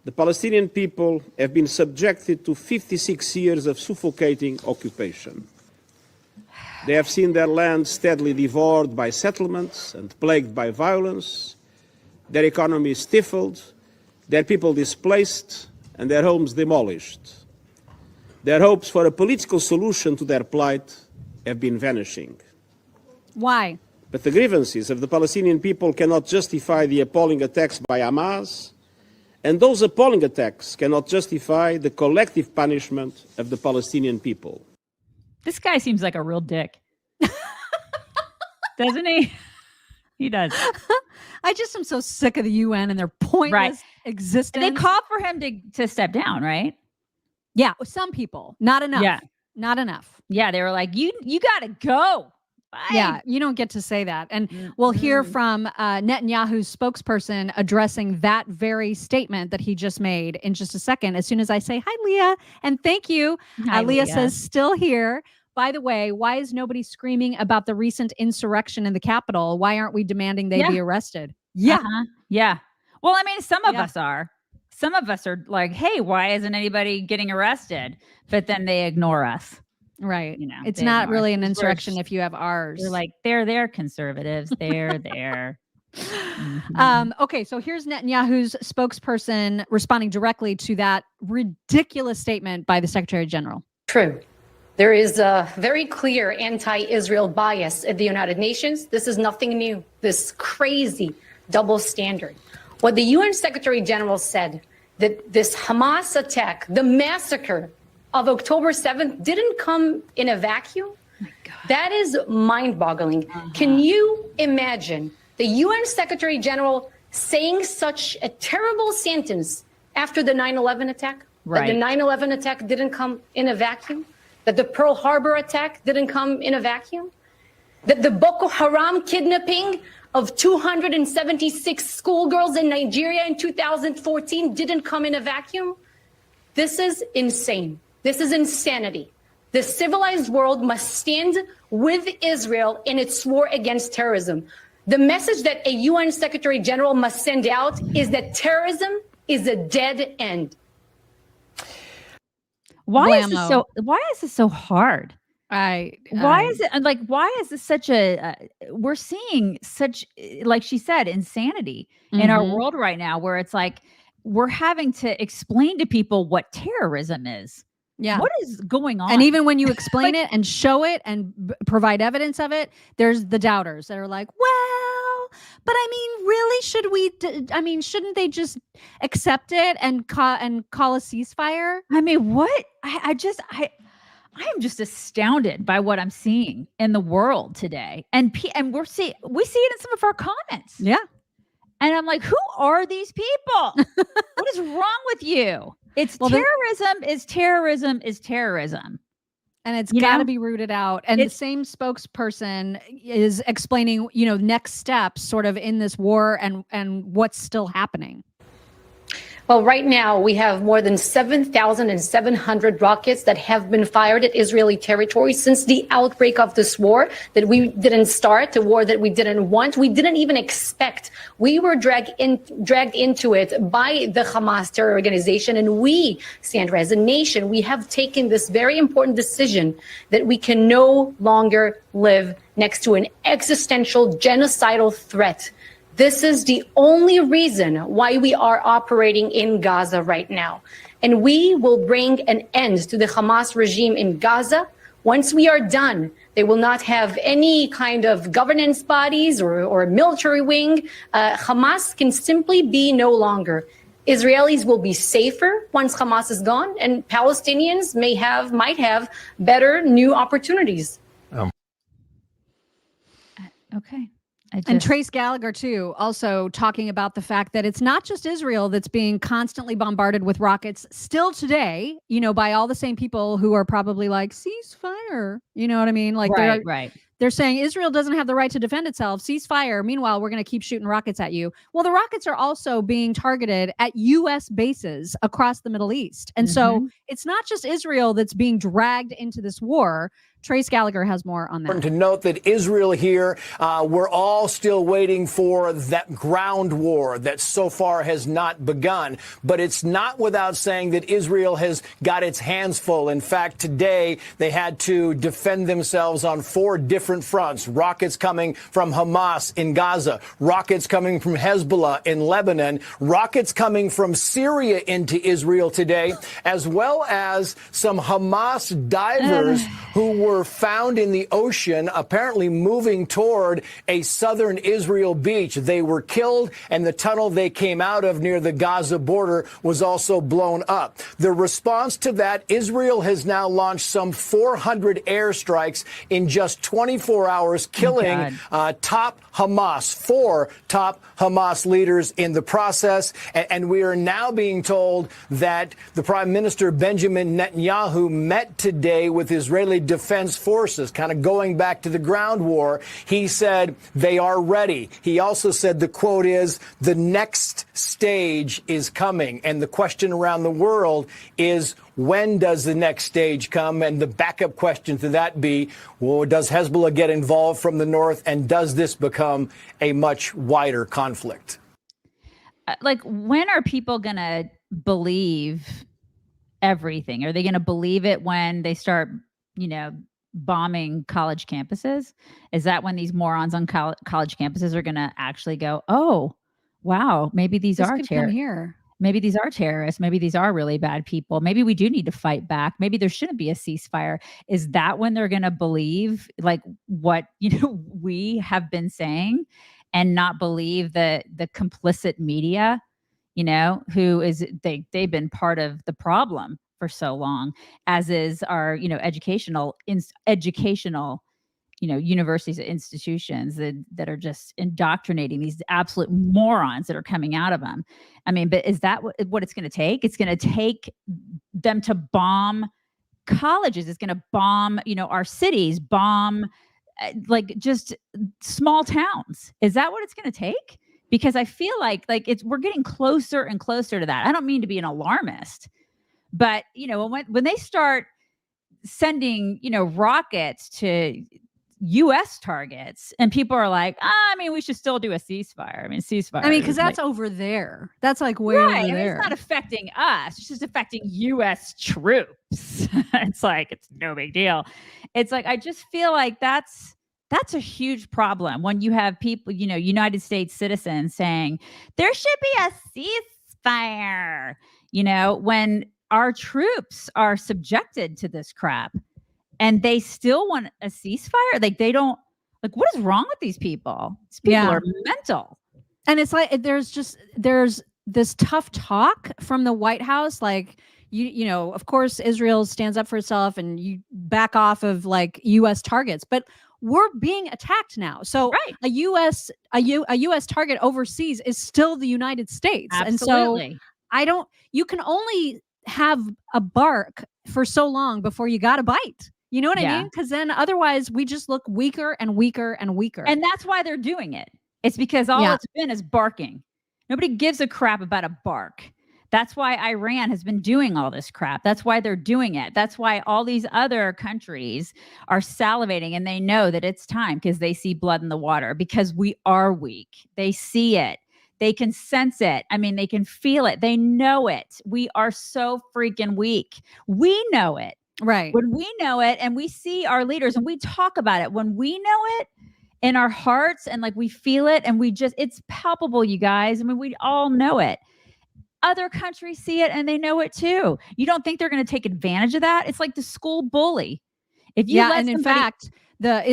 The Palestinian people have been subjected to 56 years of suffocating occupation. They have seen their land steadily devoured by settlements and plagued by violence, their economy stifled, their people displaced, and their homes demolished. Their hopes for a political solution to their plight have been vanishing. Why? But the grievances of the Palestinian people cannot justify the appalling attacks by Hamas, and those appalling attacks cannot justify the collective punishment of the Palestinian people. This guy seems like a real dick. Doesn't he? He does. I just am so sick of the UN and their pointless existence. And they called for him to step down, right? Yeah, some people. Not enough. Yeah. Not enough. Yeah, they were like, you got to go. Yeah, you don't get to say that. And we'll hear from Netanyahu's spokesperson addressing that very statement that he just made in just a second, as soon as I say, hi, Leah, and thank you. Hi, Leah Leah says, still here. By the way, why is nobody screaming about the recent insurrection in the Capitol? Why aren't we demanding they be arrested? Yeah. Yeah. Well, I mean, some of us are. Some of us are like, hey, why isn't anybody getting arrested? But then they ignore us. Right. You know, it's not really an insurrection if you have ours. They're like, they're conservatives. They're there. Okay, so here's Netanyahu's spokesperson responding directly to that ridiculous statement by the Secretary General. True. There is a very clear anti-Israel bias at the United Nations. This is nothing new, this crazy double standard. What the UN Secretary General said, that this Hamas attack, the massacre of October 7th didn't come in a vacuum. Oh, that is mind-boggling. Can you imagine the UN Secretary General saying such a terrible sentence after the 9/11 attack? Right. That the 9/11 attack didn't come in a vacuum? That the Pearl Harbor attack didn't come in a vacuum? That the Boko Haram kidnapping of 276 schoolgirls in Nigeria in 2014 didn't come in a vacuum? This is insane. This is insanity. The civilized world must stand with Israel in its war against terrorism. The message that a UN Secretary General must send out is that terrorism is a dead end. Why is this so hard? Why is this such a we're seeing such, like she said, insanity in our world right now, where it's like we're having to explain to people what terrorism is. Yeah. What is going on? And even when you explain it and show it and provide evidence of it, there's the doubters that are like, well, but I mean, really, should we? Shouldn't they just accept it and call a ceasefire? I mean, what? I am just astounded by what I'm seeing in the world today, and we see it in some of our comments. Yeah, and I'm like, who are these people? What is wrong with you? It's terrorism is terrorism is terrorism. And it's got to be rooted out. And the same spokesperson is explaining, next steps sort of in this war and what's still happening. Well, right now we have more than 7,700 rockets that have been fired at Israeli territory since the outbreak of this war that we didn't start, a war that we didn't want, we didn't even expect. We were dragged into it by the Hamas terror organization, and we, Sandra, as a nation, we have taken this very important decision that we can no longer live next to an existential genocidal threat. This is the only reason why we are operating in Gaza right now. And we will bring an end to the Hamas regime in Gaza. Once we are done, they will not have any kind of governance bodies or military wing. Hamas can simply be no longer. Israelis will be safer once Hamas is gone, and Palestinians might have better new opportunities. Okay. And Trace Gallagher, too, also talking about the fact that it's not just Israel that's being constantly bombarded with rockets still today, by all the same people who are probably like, ceasefire. You know what I mean? Like, they're saying Israel doesn't have the right to defend itself. Ceasefire. Meanwhile, we're going to keep shooting rockets at you. Well, the rockets are also being targeted at U.S. bases across the Middle East. And so it's not just Israel that's being dragged into this war. Trace Gallagher has more on that. To note that Israel here, we're all still waiting for that ground war that so far has not begun. But it's not without saying that Israel has got its hands full. In fact, today they had to defend themselves on 4 different fronts. Rockets coming from Hamas in Gaza, rockets coming from Hezbollah in Lebanon, rockets coming from Syria into Israel today, as well as some Hamas divers who were found in the ocean, apparently moving toward a southern Israel beach. They were killed, and the tunnel they came out of near the Gaza border was also blown up. The response to that, Israel has now launched some 400 airstrikes in just 24 hours, killing top Hamas, 4 top Hamas leaders in the process. And we are now being told that the Prime Minister Benjamin Netanyahu met today with Israeli Defense Defense Forces, kind of going back to the ground war. He said they are ready. He also said the quote is, the next stage is coming. And the question around the world is, when does the next stage come? And the backup question to that be, well, does Hezbollah get involved from the north? And does this become a much wider conflict? Like, when are people going to believe everything? Are they going to believe it when they start, bombing college campuses? Is that when these morons on college campuses are going to actually go, oh, wow, maybe these are terrorists. Maybe these are terrorists. Maybe these are really bad people. Maybe we do need to fight back. Maybe there shouldn't be a ceasefire. Is that when they're going to believe like what, we have been saying, and not believe the complicit media, who is, they've been part of the problem for so long, as is our, educational, universities and institutions that are just indoctrinating these absolute morons that are coming out of them. I mean, but is that what it's going to take? It's going to take them to bomb colleges. It's going to bomb, our cities, bomb like just small towns. Is that what it's going to take? Because I feel like we're getting closer and closer to that. I don't mean to be an alarmist, but when they start sending, rockets to U.S. targets, and people are like, we should still do a ceasefire. Ceasefire. Because that's over there. That's like way over there. It's not affecting us. It's just affecting U.S. troops. It's like, it's no big deal. It's like, I just feel like that's a huge problem when you have people, United States citizens saying there should be a ceasefire, when our troops are subjected to this crap. And they still want a ceasefire? Like, they don't, like, what is wrong with these people? These people are mental. And it's like, there's this tough talk from the White House. Like, of course, Israel stands up for itself and you back off of like U.S. targets, but we're being attacked now. So a U.S. target overseas is still the United States. Absolutely. And so you can only have a bark for so long before you got a bite. You know what I mean? Because then otherwise we just look weaker and weaker and weaker. And that's why they're doing it. It's because all it's been is barking. Nobody gives a crap about a bark. That's why Iran has been doing all this crap. That's why they're doing it. That's why all these other countries are salivating, and they know that it's time because they see blood in the water, because we are weak. They see it. They can sense it. They can feel it. They know it. We are so freaking weak. We know it. Right. When we know it and we see our leaders and we talk about it, when we know it in our hearts and like we feel it and it's palpable, you guys. We all know it. Other countries see it and they know it too. You don't think they're going to take advantage of that? It's like the school bully. If you and in fact, the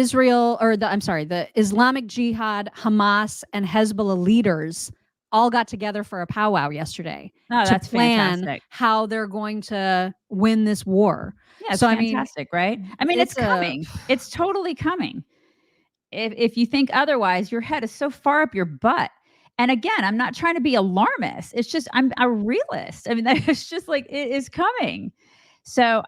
Islamic Jihad, Hamas, and Hezbollah leaders all got together for a powwow yesterday to plan fantastic. How they're going to win this war. Yeah, it's fantastic, right? It's coming. It's totally coming. If you think otherwise, your head is so far up your butt. And again, I'm not trying to be alarmist. It's just, I'm a realist. It's just like, it is coming. So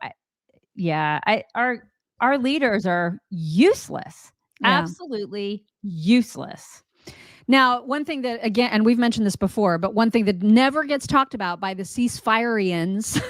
our leaders are useless. Yeah. Absolutely useless. Now, one thing that, again, and we've mentioned this before, but one thing that never gets talked about by the ceasefirians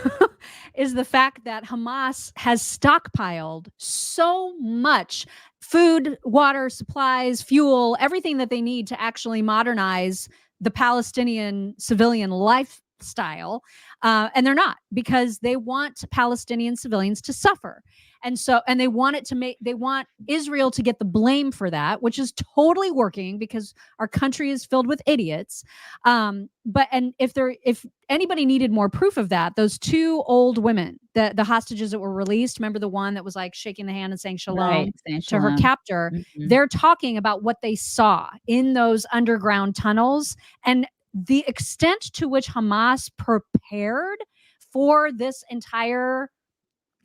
is the fact that Hamas has stockpiled so much food, water, supplies, fuel, everything that they need to actually modernize the Palestinian civilian lifestyle. And they're not, because they want Palestinian civilians to suffer. And they want Israel to get the blame for that, which is totally working because our country is filled with idiots. But if anybody needed more proof of that, those two old women, the hostages that were released, remember the one that was like shaking the hand and saying shalom to her captor? Mm-hmm. They're talking about what they saw in those underground tunnels and the extent to which Hamas prepared for this entire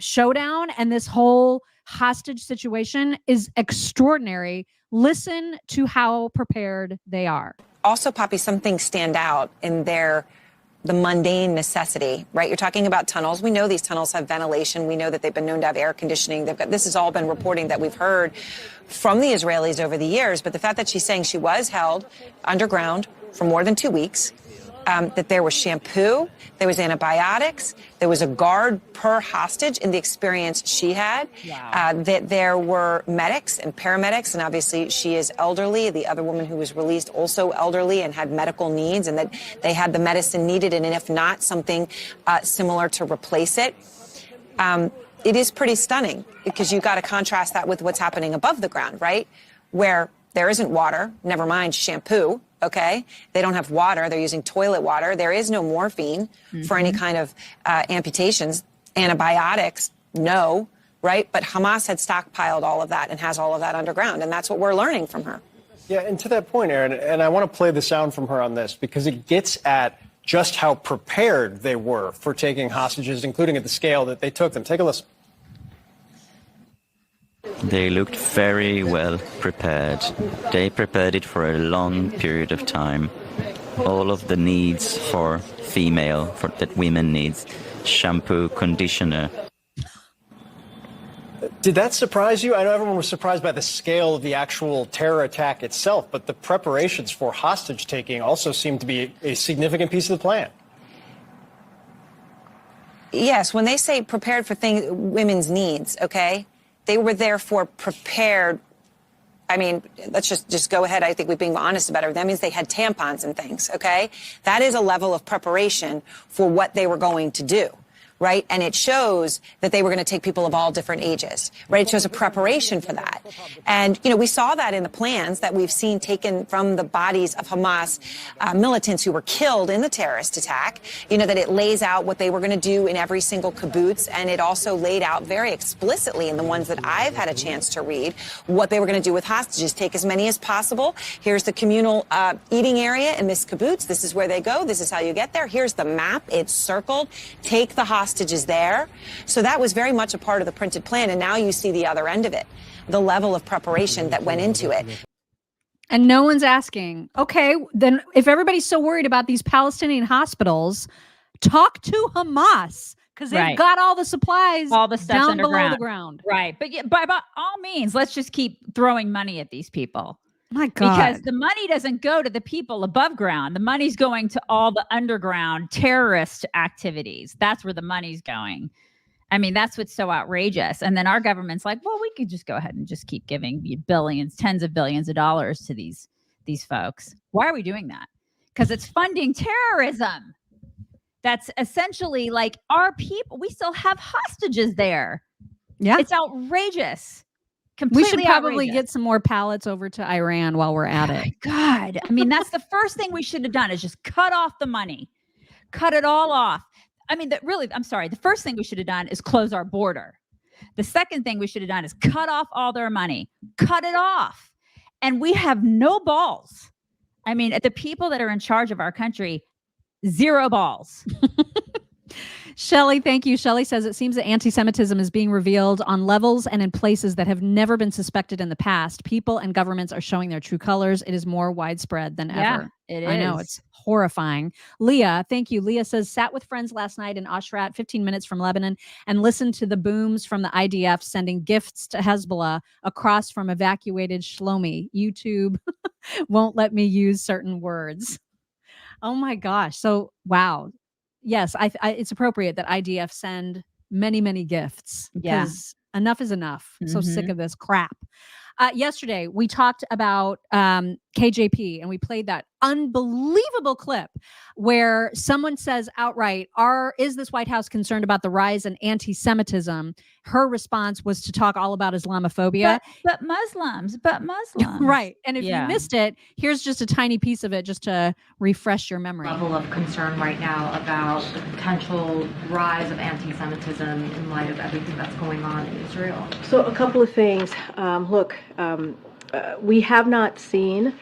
showdown and this whole hostage situation is extraordinary. Listen to how prepared they are. Also, Poppy, some things stand out in their the mundane necessity, right? You're talking about tunnels. We know these tunnels have ventilation. We know that they've been known to have air conditioning. This has all been reporting that we've heard from the Israelis over the years. But the fact that she's saying she was held underground for more than 2 weeks, that there was shampoo, there was antibiotics, there was a guard per hostage in the experience she had, that there were medics and paramedics, and obviously she is elderly. The other woman who was released also elderly and had medical needs, and that they had the medicine needed, and if not, something similar to replace it. It is pretty stunning because you've got to contrast that with what's happening above the ground, right? Where there isn't water, never mind shampoo. Okay, they don't have water. They're using toilet water. There is no morphine for any kind of amputations. Antibiotics, no, right? But Hamas had stockpiled all of that and has all of that underground. And that's what we're learning from her. Yeah, and to that point, Aaron, and I want to play the sound from her on this because it gets at just how prepared they were for taking hostages, including at the scale that they took them. Take a listen. They looked very well prepared. They prepared it for a long period of time. All of the needs for that women needs, shampoo, conditioner. Did that surprise you? I know everyone was surprised by the scale of the actual terror attack itself, but the preparations for hostage taking also seemed to be a significant piece of the plan. Yes, when they say prepared for women's needs, okay? They were therefore prepared. I mean, let's just go ahead. I think we're being honest about it. That means they had tampons and things, okay? That is a level of preparation for what they were going to do, right? And it shows that they were going to take people of all different ages, right? It shows a preparation for that. And, we saw that in the plans that we've seen taken from the bodies of Hamas militants who were killed in the terrorist attack, that it lays out what they were going to do in every single kibbutz. And it also laid out very explicitly in the ones that I've had a chance to read what they were going to do with hostages. Take as many as possible. Here's the communal eating area in this kibbutz. This is where they go. This is how you get there. Here's the map. It's circled. Take the hostages there. So that was very much a part of the printed plan. And now you see the other end of it, the level of preparation that went into it. And no one's asking, okay, then if everybody's so worried about these Palestinian hospitals, talk to Hamas because they've got all the supplies, all the stuff down underground. below the ground. Right. But by all means, let's just keep throwing money at these people. My God. Because the money doesn't go to the people above ground. The money's going to all the underground terrorist activities. That's where the money's going. I mean, that's what's so outrageous. And then our government's like, well, we could just go ahead and just keep giving billions, tens of billions of dollars to these folks. Why are we doing that? Because it's funding terrorism. That's essentially like our people. We still have hostages there. Yeah. It's outrageous. Completely we should probably outrageous. Get some more pallets over to Iran while we're at it. My God. I mean, that's the first thing we should have done is just cut off the money. Cut it all off. I mean, the first thing we should have done is close our border. The second thing we should have done is cut off all their money. Cut it off. And we have no balls. I mean, the people that are in charge of our country, zero balls. Shelley, thank you. Shelley says it seems that anti-Semitism is being revealed on levels and in places that have never been suspected in the past. People and governments are showing their true colors. It is more widespread than ever. It is. I know, it's horrifying. Leah, thank you. Leah says, sat with friends last night in Ashrat, 15 minutes from Lebanon, and listened to the booms from the IDF sending gifts to Hezbollah across from evacuated Shlomi. YouTube won't let me use certain words. Oh my gosh. So, wow. Yes, it's appropriate that IDF send many, many gifts because enough is enough. I'm so sick of this crap. Yesterday, we talked about KJP and we played that unbelievable clip where someone says outright, is this White House concerned about the rise in anti-Semitism? Her response was to talk all about Islamophobia. But Muslims. Right. And if you missed it, here's just a tiny piece of it just to refresh your memory. Level of concern right now about the potential rise of anti-Semitism in light of everything that's going on in Israel. So a couple of things. We have not seen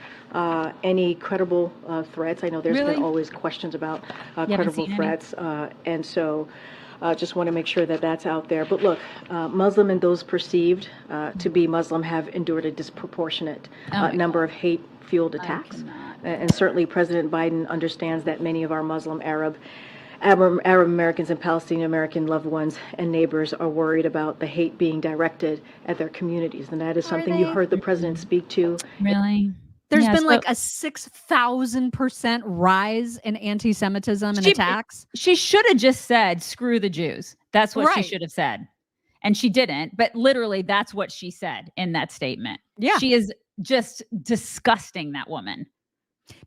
any credible threats. I know there's been always questions about credible threats. And so just want to make sure that that's out there. But look, Muslim and those perceived to be Muslim have endured a disproportionate number of hate-fueled attacks. and certainly President Biden understands that many of our Muslim, Arab Americans and Palestinian American loved ones and neighbors are worried about the hate being directed at their communities. And that is something you heard the president speak to. Really? There's been like a 6,000% rise in anti-Semitism and attacks. She should have just said, screw the Jews. That's what she should have said. And she didn't. But literally, that's what she said in that statement. Yeah. She is just disgusting, that woman.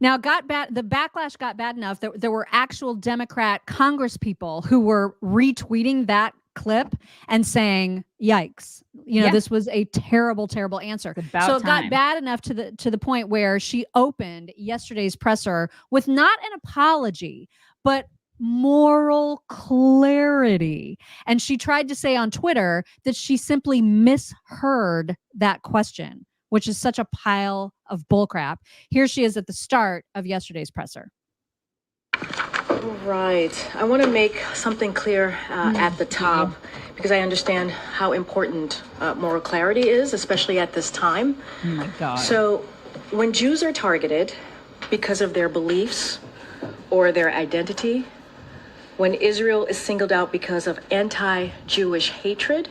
Now, the backlash got bad enough that there were actual Democrat Congress people who were retweeting that clip and saying, yikes, this was a terrible, terrible answer. So it got bad enough to the point where she opened yesterday's presser with not an apology, but moral clarity. And she tried to say on Twitter that she simply misheard that question, which is such a pile of bullcrap. Here she is at the start of yesterday's presser. Right. I want to make something clear at the top, because I understand how important moral clarity is, especially at this time. Oh my God. So when Jews are targeted because of their beliefs or their identity, when Israel is singled out because of anti-Jewish hatred,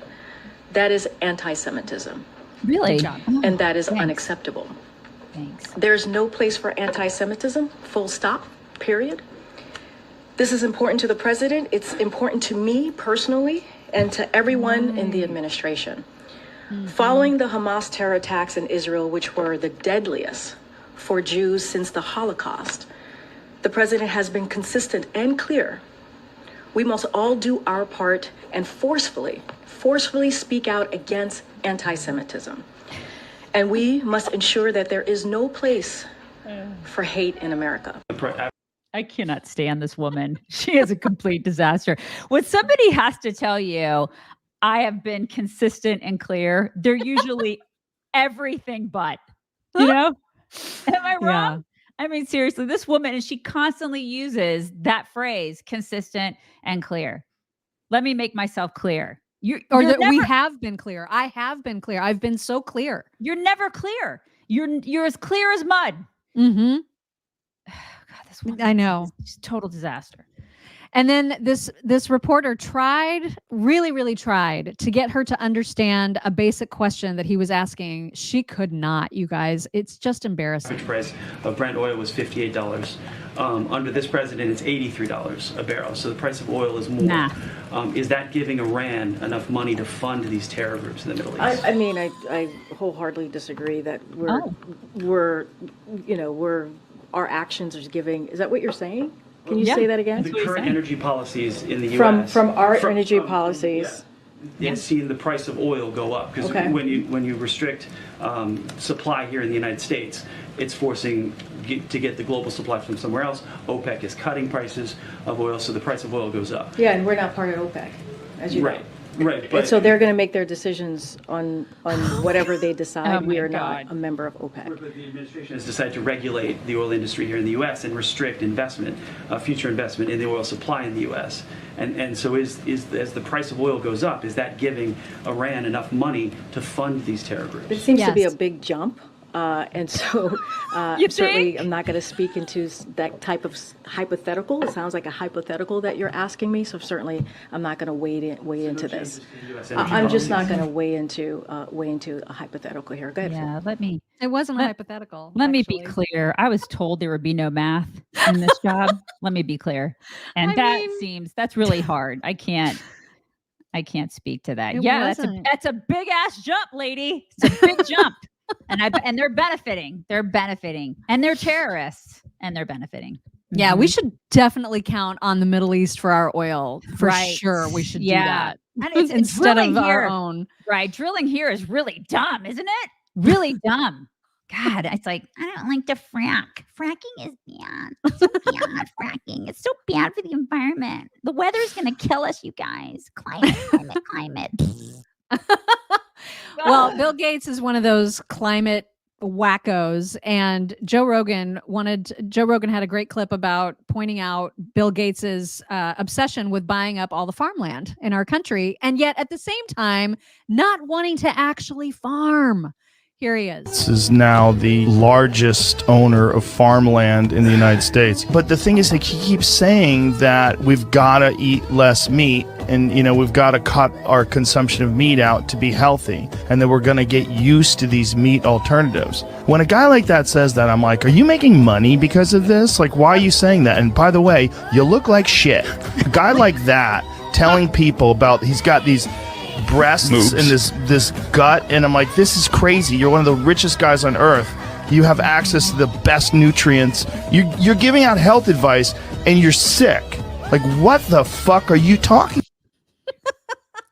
that is anti-Semitism. Really? And that is unacceptable. Thanks. There's no place for anti-Semitism, full stop, period. This is important to the president. It's important to me personally and to everyone in the administration. Following the Hamas terror attacks in Israel, which were the deadliest for Jews since the Holocaust, the president has been consistent and clear. We must all do our part and forcefully speak out against anti-Semitism. And we must ensure that there is no place for hate in America. I cannot stand this woman. She is a complete disaster. When somebody has to tell you, I have been consistent and clear, they're usually everything but, Am I wrong? Yeah. I mean, seriously, this woman, and she constantly uses that phrase, consistent and clear. Let me make myself clear. We have been clear. I have been clear. I've been so clear. You're never clear. You're as clear as mud. Mm-hmm. God, this woman, I know. It's a total disaster. And then this reporter really tried to get her to understand a basic question that he was asking. She could not, you guys. It's just embarrassing. The price of Brent oil was $58. Under this president, it's $83 a barrel. So the price of oil is more. Nah. Is that giving Iran enough money to fund these terror groups in the Middle East? I mean, I wholeheartedly disagree that our actions are giving. Is that what you're saying? Can you say that again? The current energy policies in the U.S. From our energy policies. It's seeing the price of oil go up because when you restrict supply here in the United States, it's forcing to get the global supply from somewhere else. OPEC is cutting prices of oil, so the price of oil goes up. Yeah, and we're not part of OPEC, as you know. Right. But so they're going to make their decisions on whatever they decide. We are not a member of OPEC. But the administration has decided to regulate the oil industry here in the U.S. and restrict investment, future investment in the oil supply in the U.S. And so as the price of oil goes up, is that giving Iran enough money to fund these terror groups? It seems to be a big jump. And so certainly I'm not going to speak into that type of hypothetical. It sounds like a hypothetical that you're asking me. So certainly I'm not going to weigh into this. I'm just not going to weigh into a hypothetical here. Go ahead. Yeah, it wasn't a hypothetical. Let me be clear. I was told there would be no math in this job. Let me be clear. And that's really hard. I can't speak to that. That's a big ass jump, lady. It's a big jump. And they're benefiting. And they're terrorists. And they're benefiting. Yeah, we should definitely count on the Middle East for our oil. For sure, we should do that. And it's instead of our own. Right. Drilling here is really dumb, isn't it? Really dumb. God, it's like, I don't like to frack. Fracking is bad. It's so bad, fracking. It's so bad for the environment. The weather's going to kill us, you guys. Climate. Well, Bill Gates is one of those climate wackos, and Joe Rogan had a great clip about pointing out Bill Gates's obsession with buying up all the farmland in our country, and yet at the same time not wanting to actually farm. Here he is. This is now the largest owner of farmland in the United States. But the thing is, like, he keeps saying that we've got to eat less meat and, we've got to cut our consumption of meat out to be healthy and that we're going to get used to these meat alternatives. When a guy like that says that, I'm like, are you making money because of this? Like, why are you saying that? And by the way, you look like shit. A guy like that telling people about he's got these breasts and this gut, and I'm like, this is crazy. You're one of the richest guys on earth. You have access to the best nutrients. You're giving out health advice and you're sick. Like, what the fuck are you talking?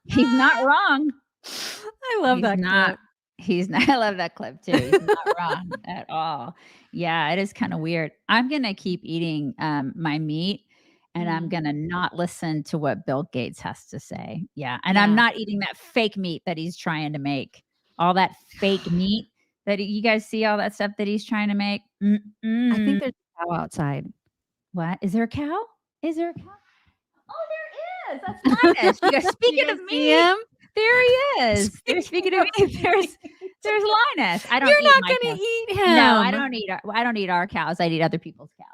He's not wrong. I love that clip. He's not. I love that clip too. He's not wrong at all. Yeah, it is kind of weird. I'm gonna keep eating my meat. And I'm going to not listen to what Bill Gates has to say. Yeah. And I'm not eating that fake meat that he's trying to make. All that fake meat that you guys see, all that stuff that he's trying to make. I think there's a cow outside. What? Is there a cow? Is there a cow? Oh, there is. That's Linus. You guys, speaking of me, there he is. Speaking of me, there's Linus. I don't. You're not going to eat him. No, I don't eat our cows. I eat other people's cows.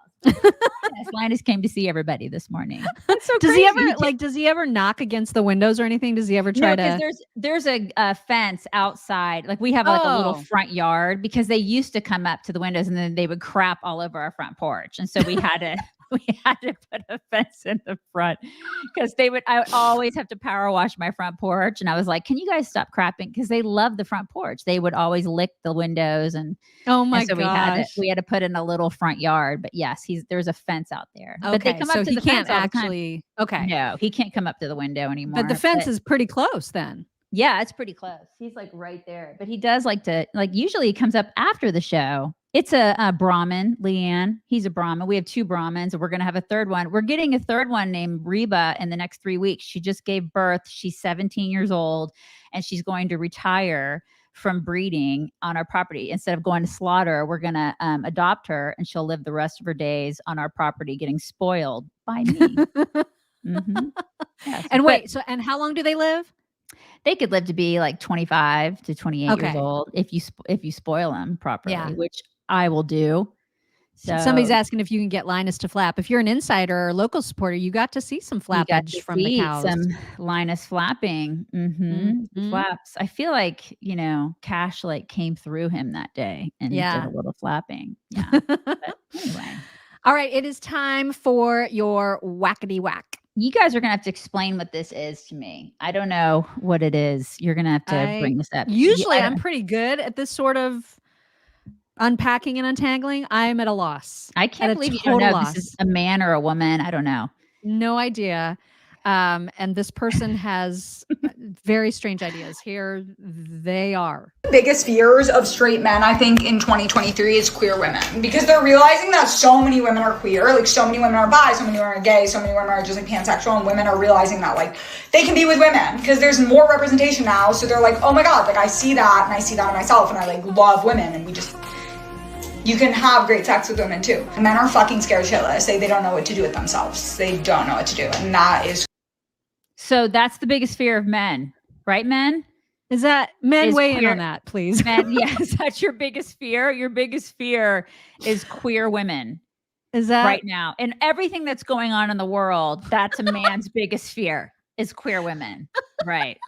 Linus came to see everybody this morning. That's so does crazy. Does he ever knock against the windows or anything? Does he ever try to? There's a fence outside. Like, we have like a little front yard because they used to come up to the windows and then they would crap all over our front porch. And so we had to put a fence in the front because I would always have to power wash my front porch. And I was like, can you guys stop crapping? Because they love the front porch. They would always lick the windows. And oh my so gosh. we had to put in a little front yard. But yes, there's a fence out there. Okay, but they come up to he the can't fence all the time. actually. Okay. No, he can't come up to the window anymore. But the fence is pretty close then. Yeah, it's pretty close. He's like right there. But he does like to, usually he comes up after the show. It's a Brahmin, Leanne. He's a Brahmin. We have 2 Brahmins, and we're going to have a third one. We're getting a third one named Reba in the next 3 weeks. She just gave birth. She's 17 years old, and she's going to retire from breeding on our property. Instead of going to slaughter, we're going to adopt her, and she'll live the rest of her days on our property getting spoiled by me. Yes. And wait, and how long do they live? They could live to be like 25 to 28 years old if you spoil them properly, which I will do. So somebody's asking if you can get Linus to flap. If you're an insider or local supporter, you got to see some flappage from the cows. Some Linus flapping. Flaps. I feel like, Cash came through him that day and did a little flapping. Yeah. But anyway. All right. It is time for your whackity whack. You guys are going to have to explain what this is to me. I don't know what it is. You're going to have to bring this up. Usually I'm pretty good at this sort of unpacking and untangling. I'm at a loss. I can't believe you don't know if this is a man or a woman. I don't know. No idea. And this person has very strange ideas. Here they are. Biggest fears of straight men, I think, in 2023 is queer women, because they're realizing that so many women are queer, so many women are bi, so many women are gay, so many women are just pansexual, and women are realizing that they can be with women because there's more representation now. So they're like, oh my god, I see that, and I see that in myself, and I love women, and you can have great sex with women too. And men are fucking scared shitless. They don't know what to do with themselves. They don't know what to do, and that is. So that's the biggest fear of men, right, men? Is that men weigh in on that, please? Men, yes, that's your biggest fear. Your biggest fear is queer women. Is that right now? And everything that's going on in the world, that's a man's biggest fear is queer women. Right.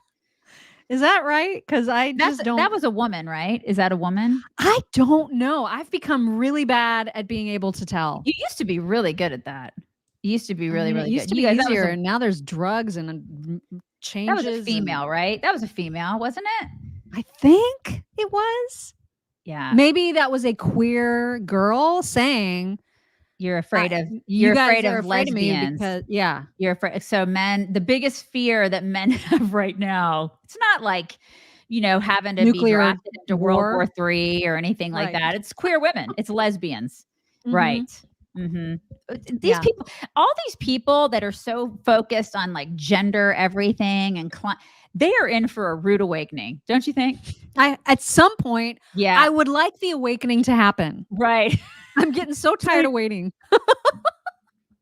Is that right? Because that was a woman, right? Is that a woman? I don't know. I've become really bad at being able to tell. You used to be really good at that. You used to be really it used good. To be easier, and now there's drugs and changes. That was a female, right? That was a female, wasn't it? I think it was. Yeah. Maybe that was a queer girl saying, "You're afraid of you're afraid of lesbians." Because, you're afraid. So men, the biggest fear that men have right now, it's not having to nuclear be drafted into World War III or anything like that. It's queer women. It's lesbians, right? These people, all these people that are so focused on gender everything and they are in for a rude awakening, don't you think? At some point, I would like the awakening to happen. Right. I'm getting so tired of waiting.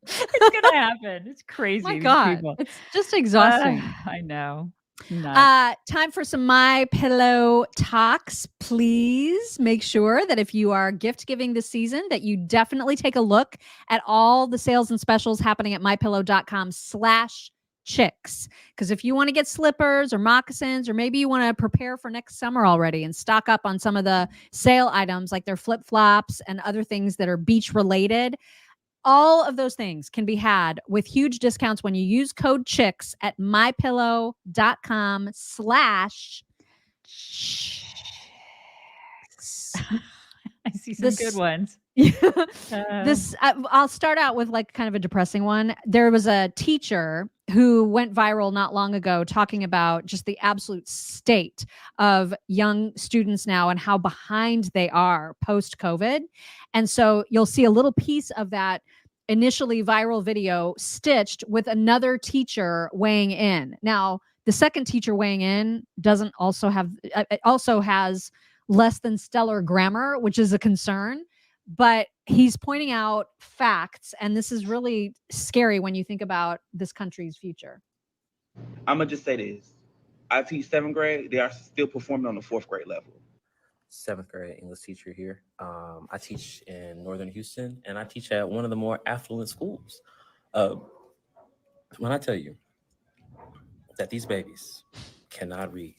It's gonna happen. It's crazy. My God, it's just exhausting. I know. Time for some My Pillow Toks. Please make sure that if you are gift giving this season, that you definitely take a look at all the sales and specials happening at mypillow.com/chicks. Because if you want to get slippers or moccasins, or maybe you want to prepare for next summer already and stock up on some of the sale items like their flip flops and other things that are beach related, all of those things can be had with huge discounts when you use code CHICKS at mypillow.com/chicks. I see some good ones. I'll start out with like kind of a depressing one. There was a teacher who went viral not long ago talking about just the absolute state of young students now and how behind they are post-COVID. And so you'll see a little piece of that initially viral video stitched with another teacher weighing in. Now, the second teacher weighing in also has less than stellar grammar, which is a concern, but he's pointing out facts, and this is really scary when you think about this country's future. I'm gonna just say this. I teach 7th grade. They are still performing on the 4th grade level. 7th grade English teacher here. I teach in Northern Houston, and I teach at one of the more affluent schools. When I tell you that these babies cannot read,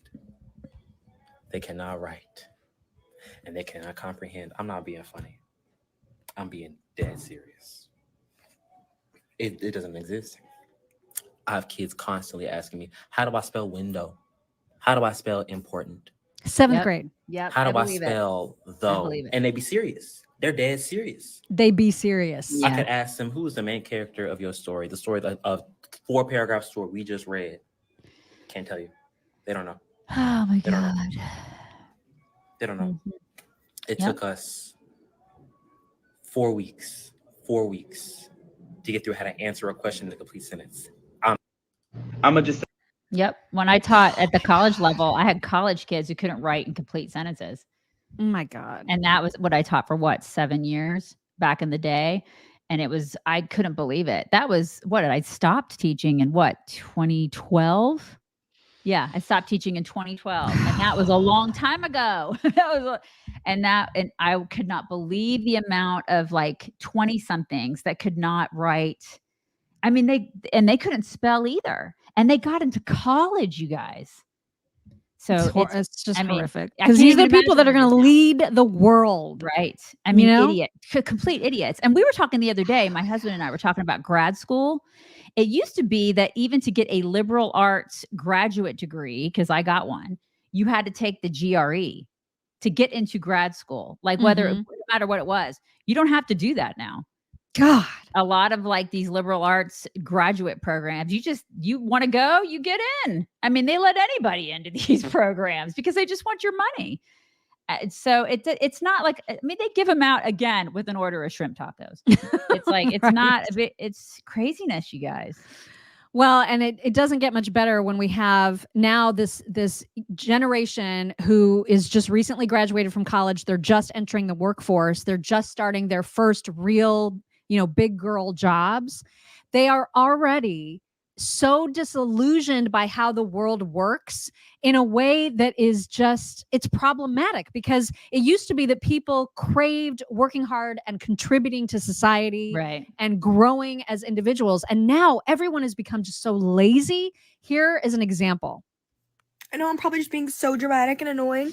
they cannot write, and they cannot comprehend, I'm not being funny. I'm being dead serious. It doesn't exist. I have kids constantly asking me, how do I spell window? How do I spell important? 7th grade. Yep. How do I spell though? And they be serious. They're dead serious. They be serious. I could ask them, who is the main character of your story? The story of 4-paragraph story we just read. Can't tell you. They don't know. Oh my God. They don't know. It took us 4 weeks to get through how to answer a question in a complete sentence. I'm gonna just. Yep. When I taught at the college level, I had college kids who couldn't write in complete sentences. Oh my God. And that was what I taught for 7 years back in the day. And I couldn't believe it. That was I stopped teaching in 2012? Yeah, I stopped teaching in 2012. And that was a long time ago. And I could not believe the amount of 20 somethings that could not write. I mean, they couldn't spell either. And they got into college, you guys. So it's just horrific. Because these are the people that are going to lead the world. Right. I mean, complete idiots. And we were talking the other day, my husband and I were talking about grad school. It used to be that even to get a liberal arts graduate degree, because I got one, you had to take the GRE to get into grad school. No matter what it was, you don't have to do that now. God, a lot of these liberal arts graduate programs, you want to go, you get in. I mean, they let anybody into these programs because they just want your money. So it's not they give them out again with an order of shrimp tacos. It's it's craziness, you guys. Well, and it doesn't get much better when we have now this generation who is just recently graduated from college. They're just entering the workforce. They're just starting their first real big girl jobs. They are already so disillusioned by how the world works in a way that is it's problematic, because it used to be that people craved working hard and contributing to society and growing as individuals. And now everyone has become just so lazy. Here is an example. I know I'm probably just being so dramatic and annoying,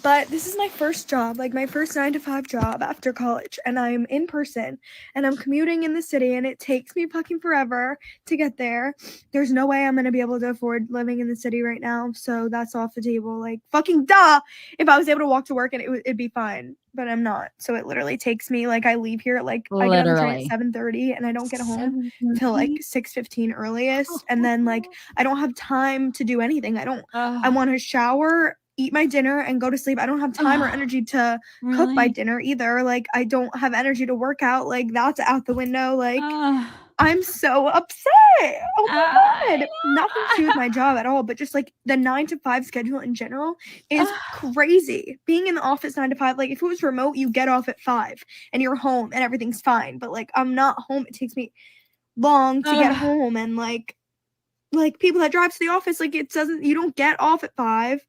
but this is my first job, my first 9-to-5 job after college, and I'm in person, and I'm commuting in the city, and it takes me fucking forever to get there. There's no way I'm gonna be able to afford living in the city right now, so that's off the table. Fucking duh! If I was able to walk to work, and it'd be fine, but I'm not. So it literally takes me, I leave here at I get on the train at 7:30, and I don't get home till 6:15 earliest, and then I don't have time to do anything. I want to shower, eat my dinner, and go to sleep. I don't have time or energy to cook my dinner either. I don't have energy to work out. That's out the window. I'm so upset. Oh my God. Nothing to do with my job at all, but just the 9-to-5 schedule in general is crazy. Being in the office 9 to 5, if it was remote, you get off at 5 and you're home and everything's fine. But I'm not home. It takes me long to get home, and like people that drive to the office, like you don't get off at 5.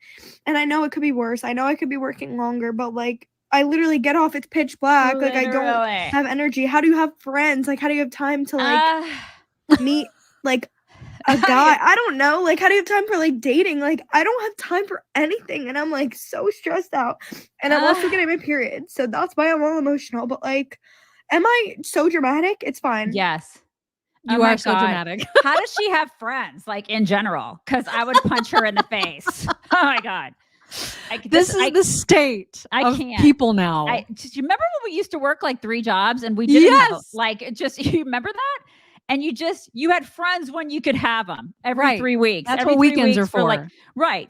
And I know it could be worse. I know I could be working longer, but like I literally get off, it's pitch black. Like I don't have energy. How do you have friends? Like how do you have time to like meet like a guy? I don't know. Like how do you have time for like dating? Like I don't have time for anything, and I'm like so stressed out. And I'm also getting my period. So that's why I'm all emotional. But like, am I so dramatic? It's fine. Yes. You are so dramatic. How does she have friends, like in general? Because I would punch her in the face. Oh my God. This is the state of people now. Do you remember when we used to work like 3 jobs and we didn't have, like, just, you remember that? And you had friends when you could have them every 3 weeks. That's every what weekends are for.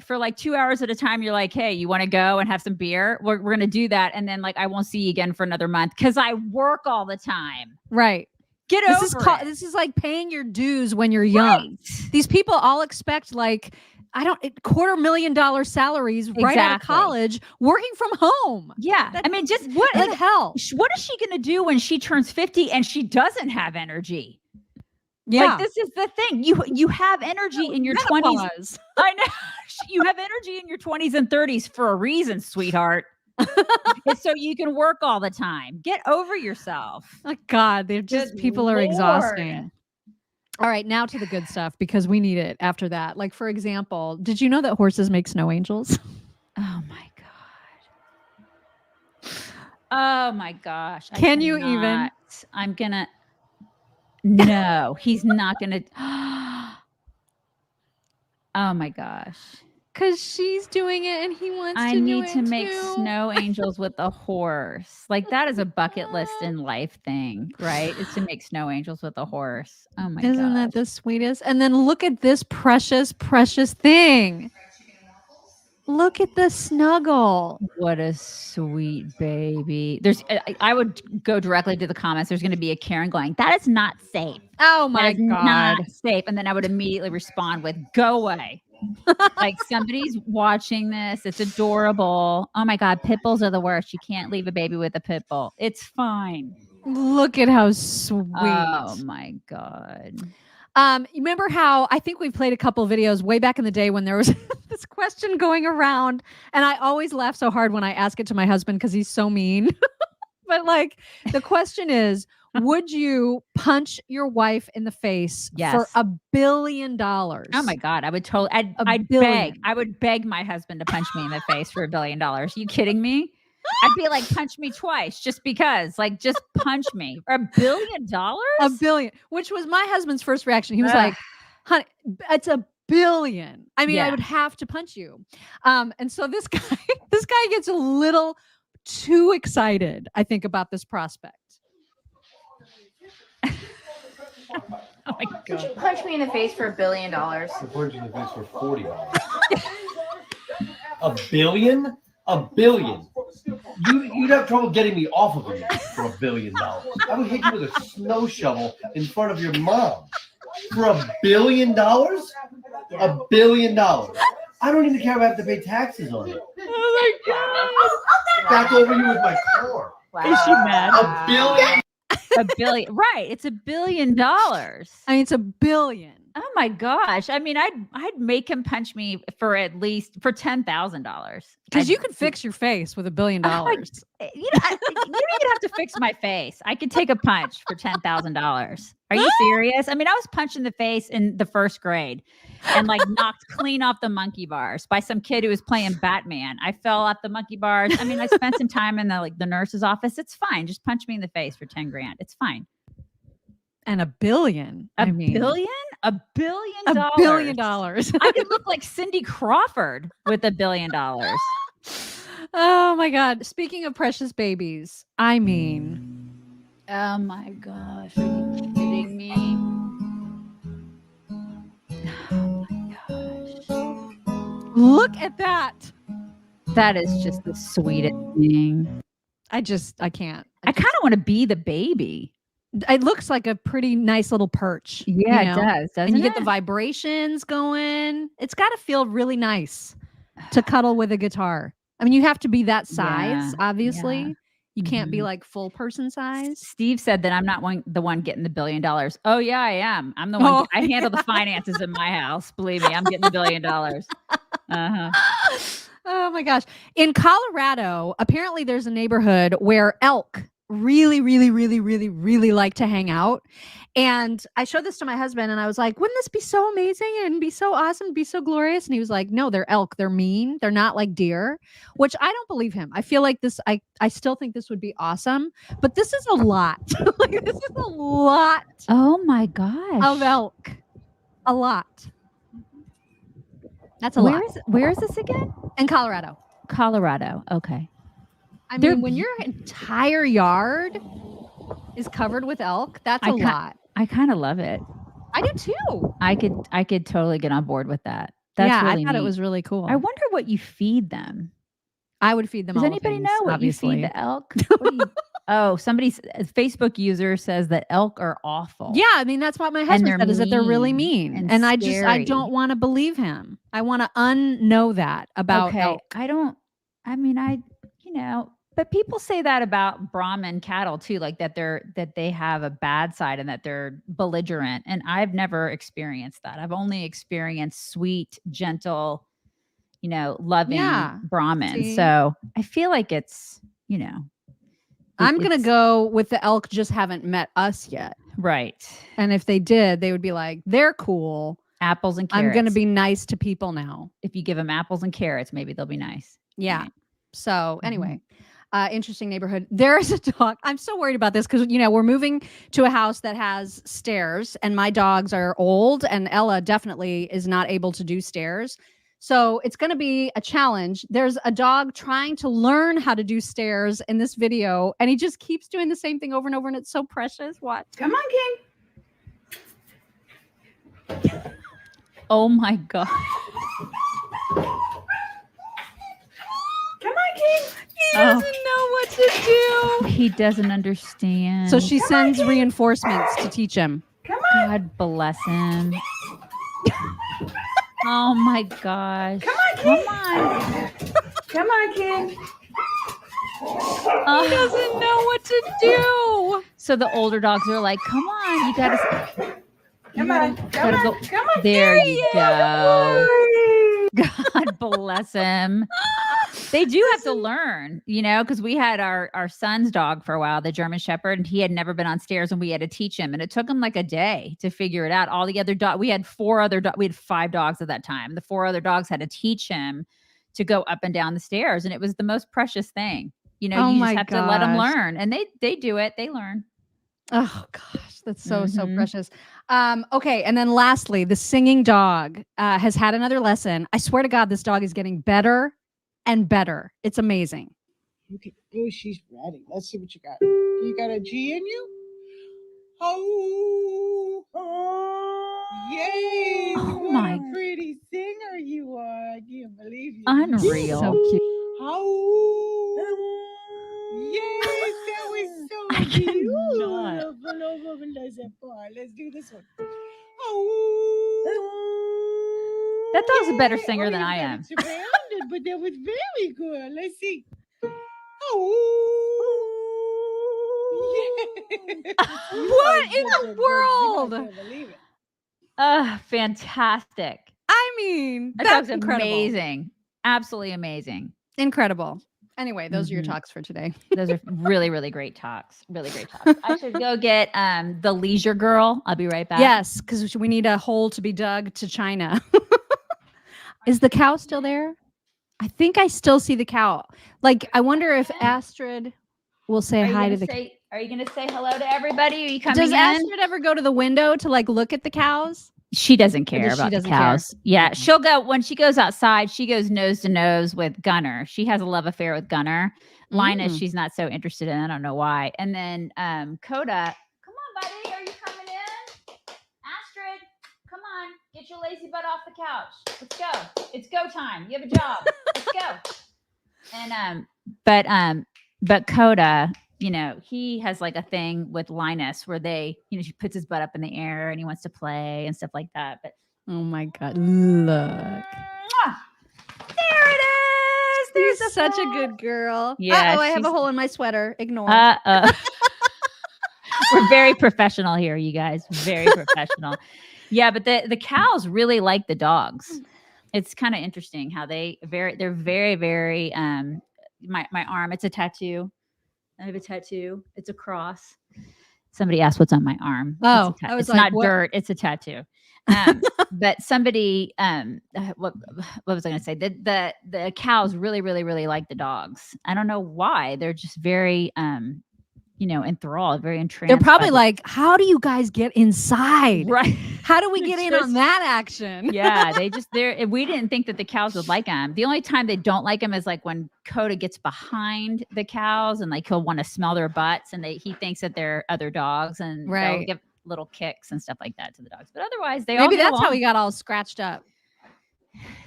For like 2 hours at a time. You're like, hey, you want to go and have some beer? We're going to do that. And then like, I won't see you again for another month because I work all the time. Right. Get over it. This is like paying your dues when you're young. Right. These people all expect like, $250,000 salaries right out of college, working from home. Yeah. I mean, just what the hell? What is she going to do when she turns 50 and she doesn't have energy? Yeah. Like, this is the thing. You have energy in your 20s. I know. You have energy in your 20s and 30s for a reason, sweetheart. It's so you can work all the time. Get over yourself. Oh God, they're just people are exhausting. All right, now to the good stuff because we need it after that. Like for example, did you know that horses make snow angels? Oh my God. Oh my gosh. Can you even? I'm gonna. No, he's not gonna. Oh my gosh. Because she's doing it and he wants to do it. I need to make snow angels with a horse. Like that is a bucket list in life thing, right? Is to make snow angels with a horse. Oh my god. Isn't that the sweetest? And then look at this precious, precious thing. Look at the snuggle. What a sweet baby. I would go directly to the comments. There's going to be a Karen going, that is not safe. Oh my God. Not safe. And then I would immediately respond with, go away. Like somebody's watching this. It's adorable. Oh my God. Pit bulls are the worst. You can't leave a baby with a pit bull. It's fine. Look at how sweet. Oh my God. You remember how I think we played a couple of videos way back in the day when there was this question going around, and I always laugh so hard when I ask it to my husband because he's so mean. But like the question is, would you punch your wife in the face for $1 billion? Oh my God. I would totally, I would beg my husband to punch me in the face for $1 billion. Are you kidding me? I'd be like, punch me twice just because, like, just punch me. For $1 billion? $1 billion, which was my husband's first reaction. He was like, honey, it's $1 billion. I mean, I would have to punch you. And so this guy gets a little too excited, I think, about this prospect. Oh my God. Would you punch me in the face for $1 billion? I'd punch you in the face for $40. $1 billion? $1 billion. You'd have trouble getting me off of him for $1 billion. I would hit you with a snow shovel in front of your mom for $1 billion. $1 billion. I don't even care if I have to pay taxes on it. Oh my God. Back over you with my car. Wow. Is she mad? $1 billion. $1 billion. Right. It's $1 billion. I mean, it's $1 billion. Oh my gosh. I mean, I'd make him punch me for at least for $10,000. Because you could fix your face with $1 billion. You don't even have to fix my face. I could take a punch for $10,000. Are you serious? I mean, I was punched in the face in the 1st grade and like knocked clean off the monkey bars by some kid who was playing Batman. I fell off the monkey bars. I mean, I spent some time in the nurse's office. It's fine. Just punch me in the face for $10,000. It's fine. And $1 billion. $1 billion? $1 billion. $1 billion. I could look like Cindy Crawford with $1 billion. Oh my God. Speaking of precious babies, I mean. Oh my gosh. Are you kidding me? Oh my gosh. Look at that. That is just the sweetest thing. I can't. I kind of want to be the baby. It looks like a pretty nice little perch. Yeah, it does. And you get the vibrations going. It's got to feel really nice to cuddle with a guitar. I mean, you have to be that size, obviously. You can't be like full person size. Steve said that I'm not the one getting the $1 billion. Oh yeah, I am. I'm the one. I handle the finances in my house. Believe me, I'm getting the $1 billion. Oh my gosh. In Colorado, apparently there's a neighborhood where elk really like to hang out. And I showed this to my husband and I was like, wouldn't this be so amazing and be so awesome, be so glorious? And he was like, no, they're elk. They're mean. They're not like deer, which I don't believe him. I feel like this, I still think this would be awesome, but this is a lot. Like, this is a lot. Oh my gosh. Of elk. A lot. That's a lot. Where is this again? In Colorado. Colorado. Okay. I mean, when your entire yard is covered with elk, that's a lot. I kind of love it. I do too. I could totally get on board with that. That's really I thought neat. it was really cool. I wonder what you feed them. I would feed them. Does all anybody things, know what obviously. you feed the elk? Oh, somebody's Facebook user says that elk are awful. Yeah, I mean that's what my husband said, is that they're really mean, and I scary. don't want to believe him. I want to unknow that about elk. But people say that about Brahman cattle too, like that they have a bad side and that they're belligerent. And I've never experienced that. I've only experienced sweet, gentle, loving Brahman. See? So I feel like it's, I'm going to go with the elk just haven't met us yet. Right. And if they did, they would be like, they're cool. Apples and carrots. I'm going to be nice to people now. If you give them apples and carrots, maybe they'll be nice. Yeah. Right. So anyway, interesting neighborhood. There is a dog. I'm so worried about this because, we're moving to a house that has stairs and my dogs are old and Ella definitely is not able to do stairs. So it's going to be a challenge. There's a dog trying to learn how to do stairs in this video and he just keeps doing the same thing over and over and it's so precious. Watch. Come on, King. Oh my God. Come on, King. He doesn't know what to do. He doesn't understand. So she sends reinforcements to teach him. Come on. God bless him. Oh my gosh. Come on, King. Come on, King. He doesn't know what to do. So the older dogs are like, come on, you gotta. Come on. There you go. God bless him. They do have to learn, because we had our son's dog for a while, the German Shepherd, and he had never been on stairs and we had to teach him. And it took him like a day to figure it out. All the other dogs, we had 5 dogs at that time. The 4 other dogs had to teach him to go up and down the stairs. And it was the most precious thing. You just have to let them learn. And they do it. They learn. Oh gosh, that's so precious. Okay, and then lastly, the singing dog has had another lesson. I swear to God, this dog is getting better and better. It's amazing. Okay. Oh, she's ready. Let's see what you got. You got a G in you? Oh, yay! Oh what a pretty singer you are. I can't believe you. Unreal. So cute. Oh, yes, that was so beautiful. Let's do this one. Oh, that dog's a better singer than I am. But that was very good. Let's see. What in the world? I can't believe it. Fantastic. I mean, That that's dog's incredible. amazing. Absolutely amazing. Incredible. Anyway, those are your talks for today. Those are really, really great talks. Really great talks. I should go get the Leisure Girl. I'll be right back. Yes, because we need a hole to be dug to China. Is the cow still there? I think I still see the cow. Like, I wonder if Astrid will say hi to the cow. Are you going to say hello to everybody? Are you coming Does in? Astrid ever go to the window to look at the cows? She doesn't care about the doesn't cows. care? Yeah, she'll go when she goes outside. She goes nose to nose with Gunner. She has a love affair with Gunner. Linus, she's not so interested in. I don't know why. And then Coda, come on, buddy, are you coming in? Astrid, come on, get your lazy butt off the couch. Let's go. It's go time. You have a job. Let's go. And but Coda, he has like a thing with Linus where she puts his butt up in the air and he wants to play and stuff like that. But oh my God, look. There it is. She's such a good girl. Yeah, I have a hole in my sweater. Ignore. We're very professional here, you guys. Very professional. Yeah, but the cows really like the dogs. It's kind of interesting how they're very, very my arm, it's a tattoo. I have a tattoo. It's a cross. Somebody asked what's on my arm. Oh, it's not dirt, it's a tattoo. But somebody what was I gonna say? The cows really, really, really like the dogs. I don't know why. They're just very enthralled, very entranced. They're probably like, how do you guys get inside? Right. How do we get in on that action? Yeah, we didn't think that the cows would like them. The only time they don't like them is like when Coda gets behind the cows and like he'll want to smell their butts and he thinks that they're other dogs and they'll give little kicks and stuff like that to the dogs. But otherwise maybe that's how he got all scratched up.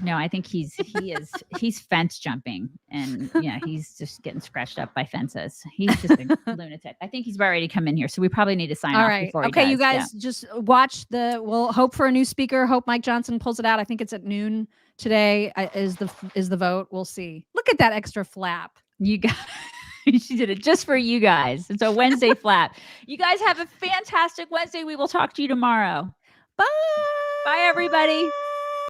No, I think he's fence jumping and he's just getting scratched up by fences. He's just a lunatic. I think he's about ready to come in here. So we probably need to sign off before he does. You guys just watch we'll hope for a new speaker. Hope Mike Johnson pulls it out. I think it's at noon today is the vote. We'll see. Look at that extra flap. You guys, she did it just for you guys. It's a Wednesday flap. You guys have a fantastic Wednesday. We will talk to you tomorrow. Bye. Bye, everybody.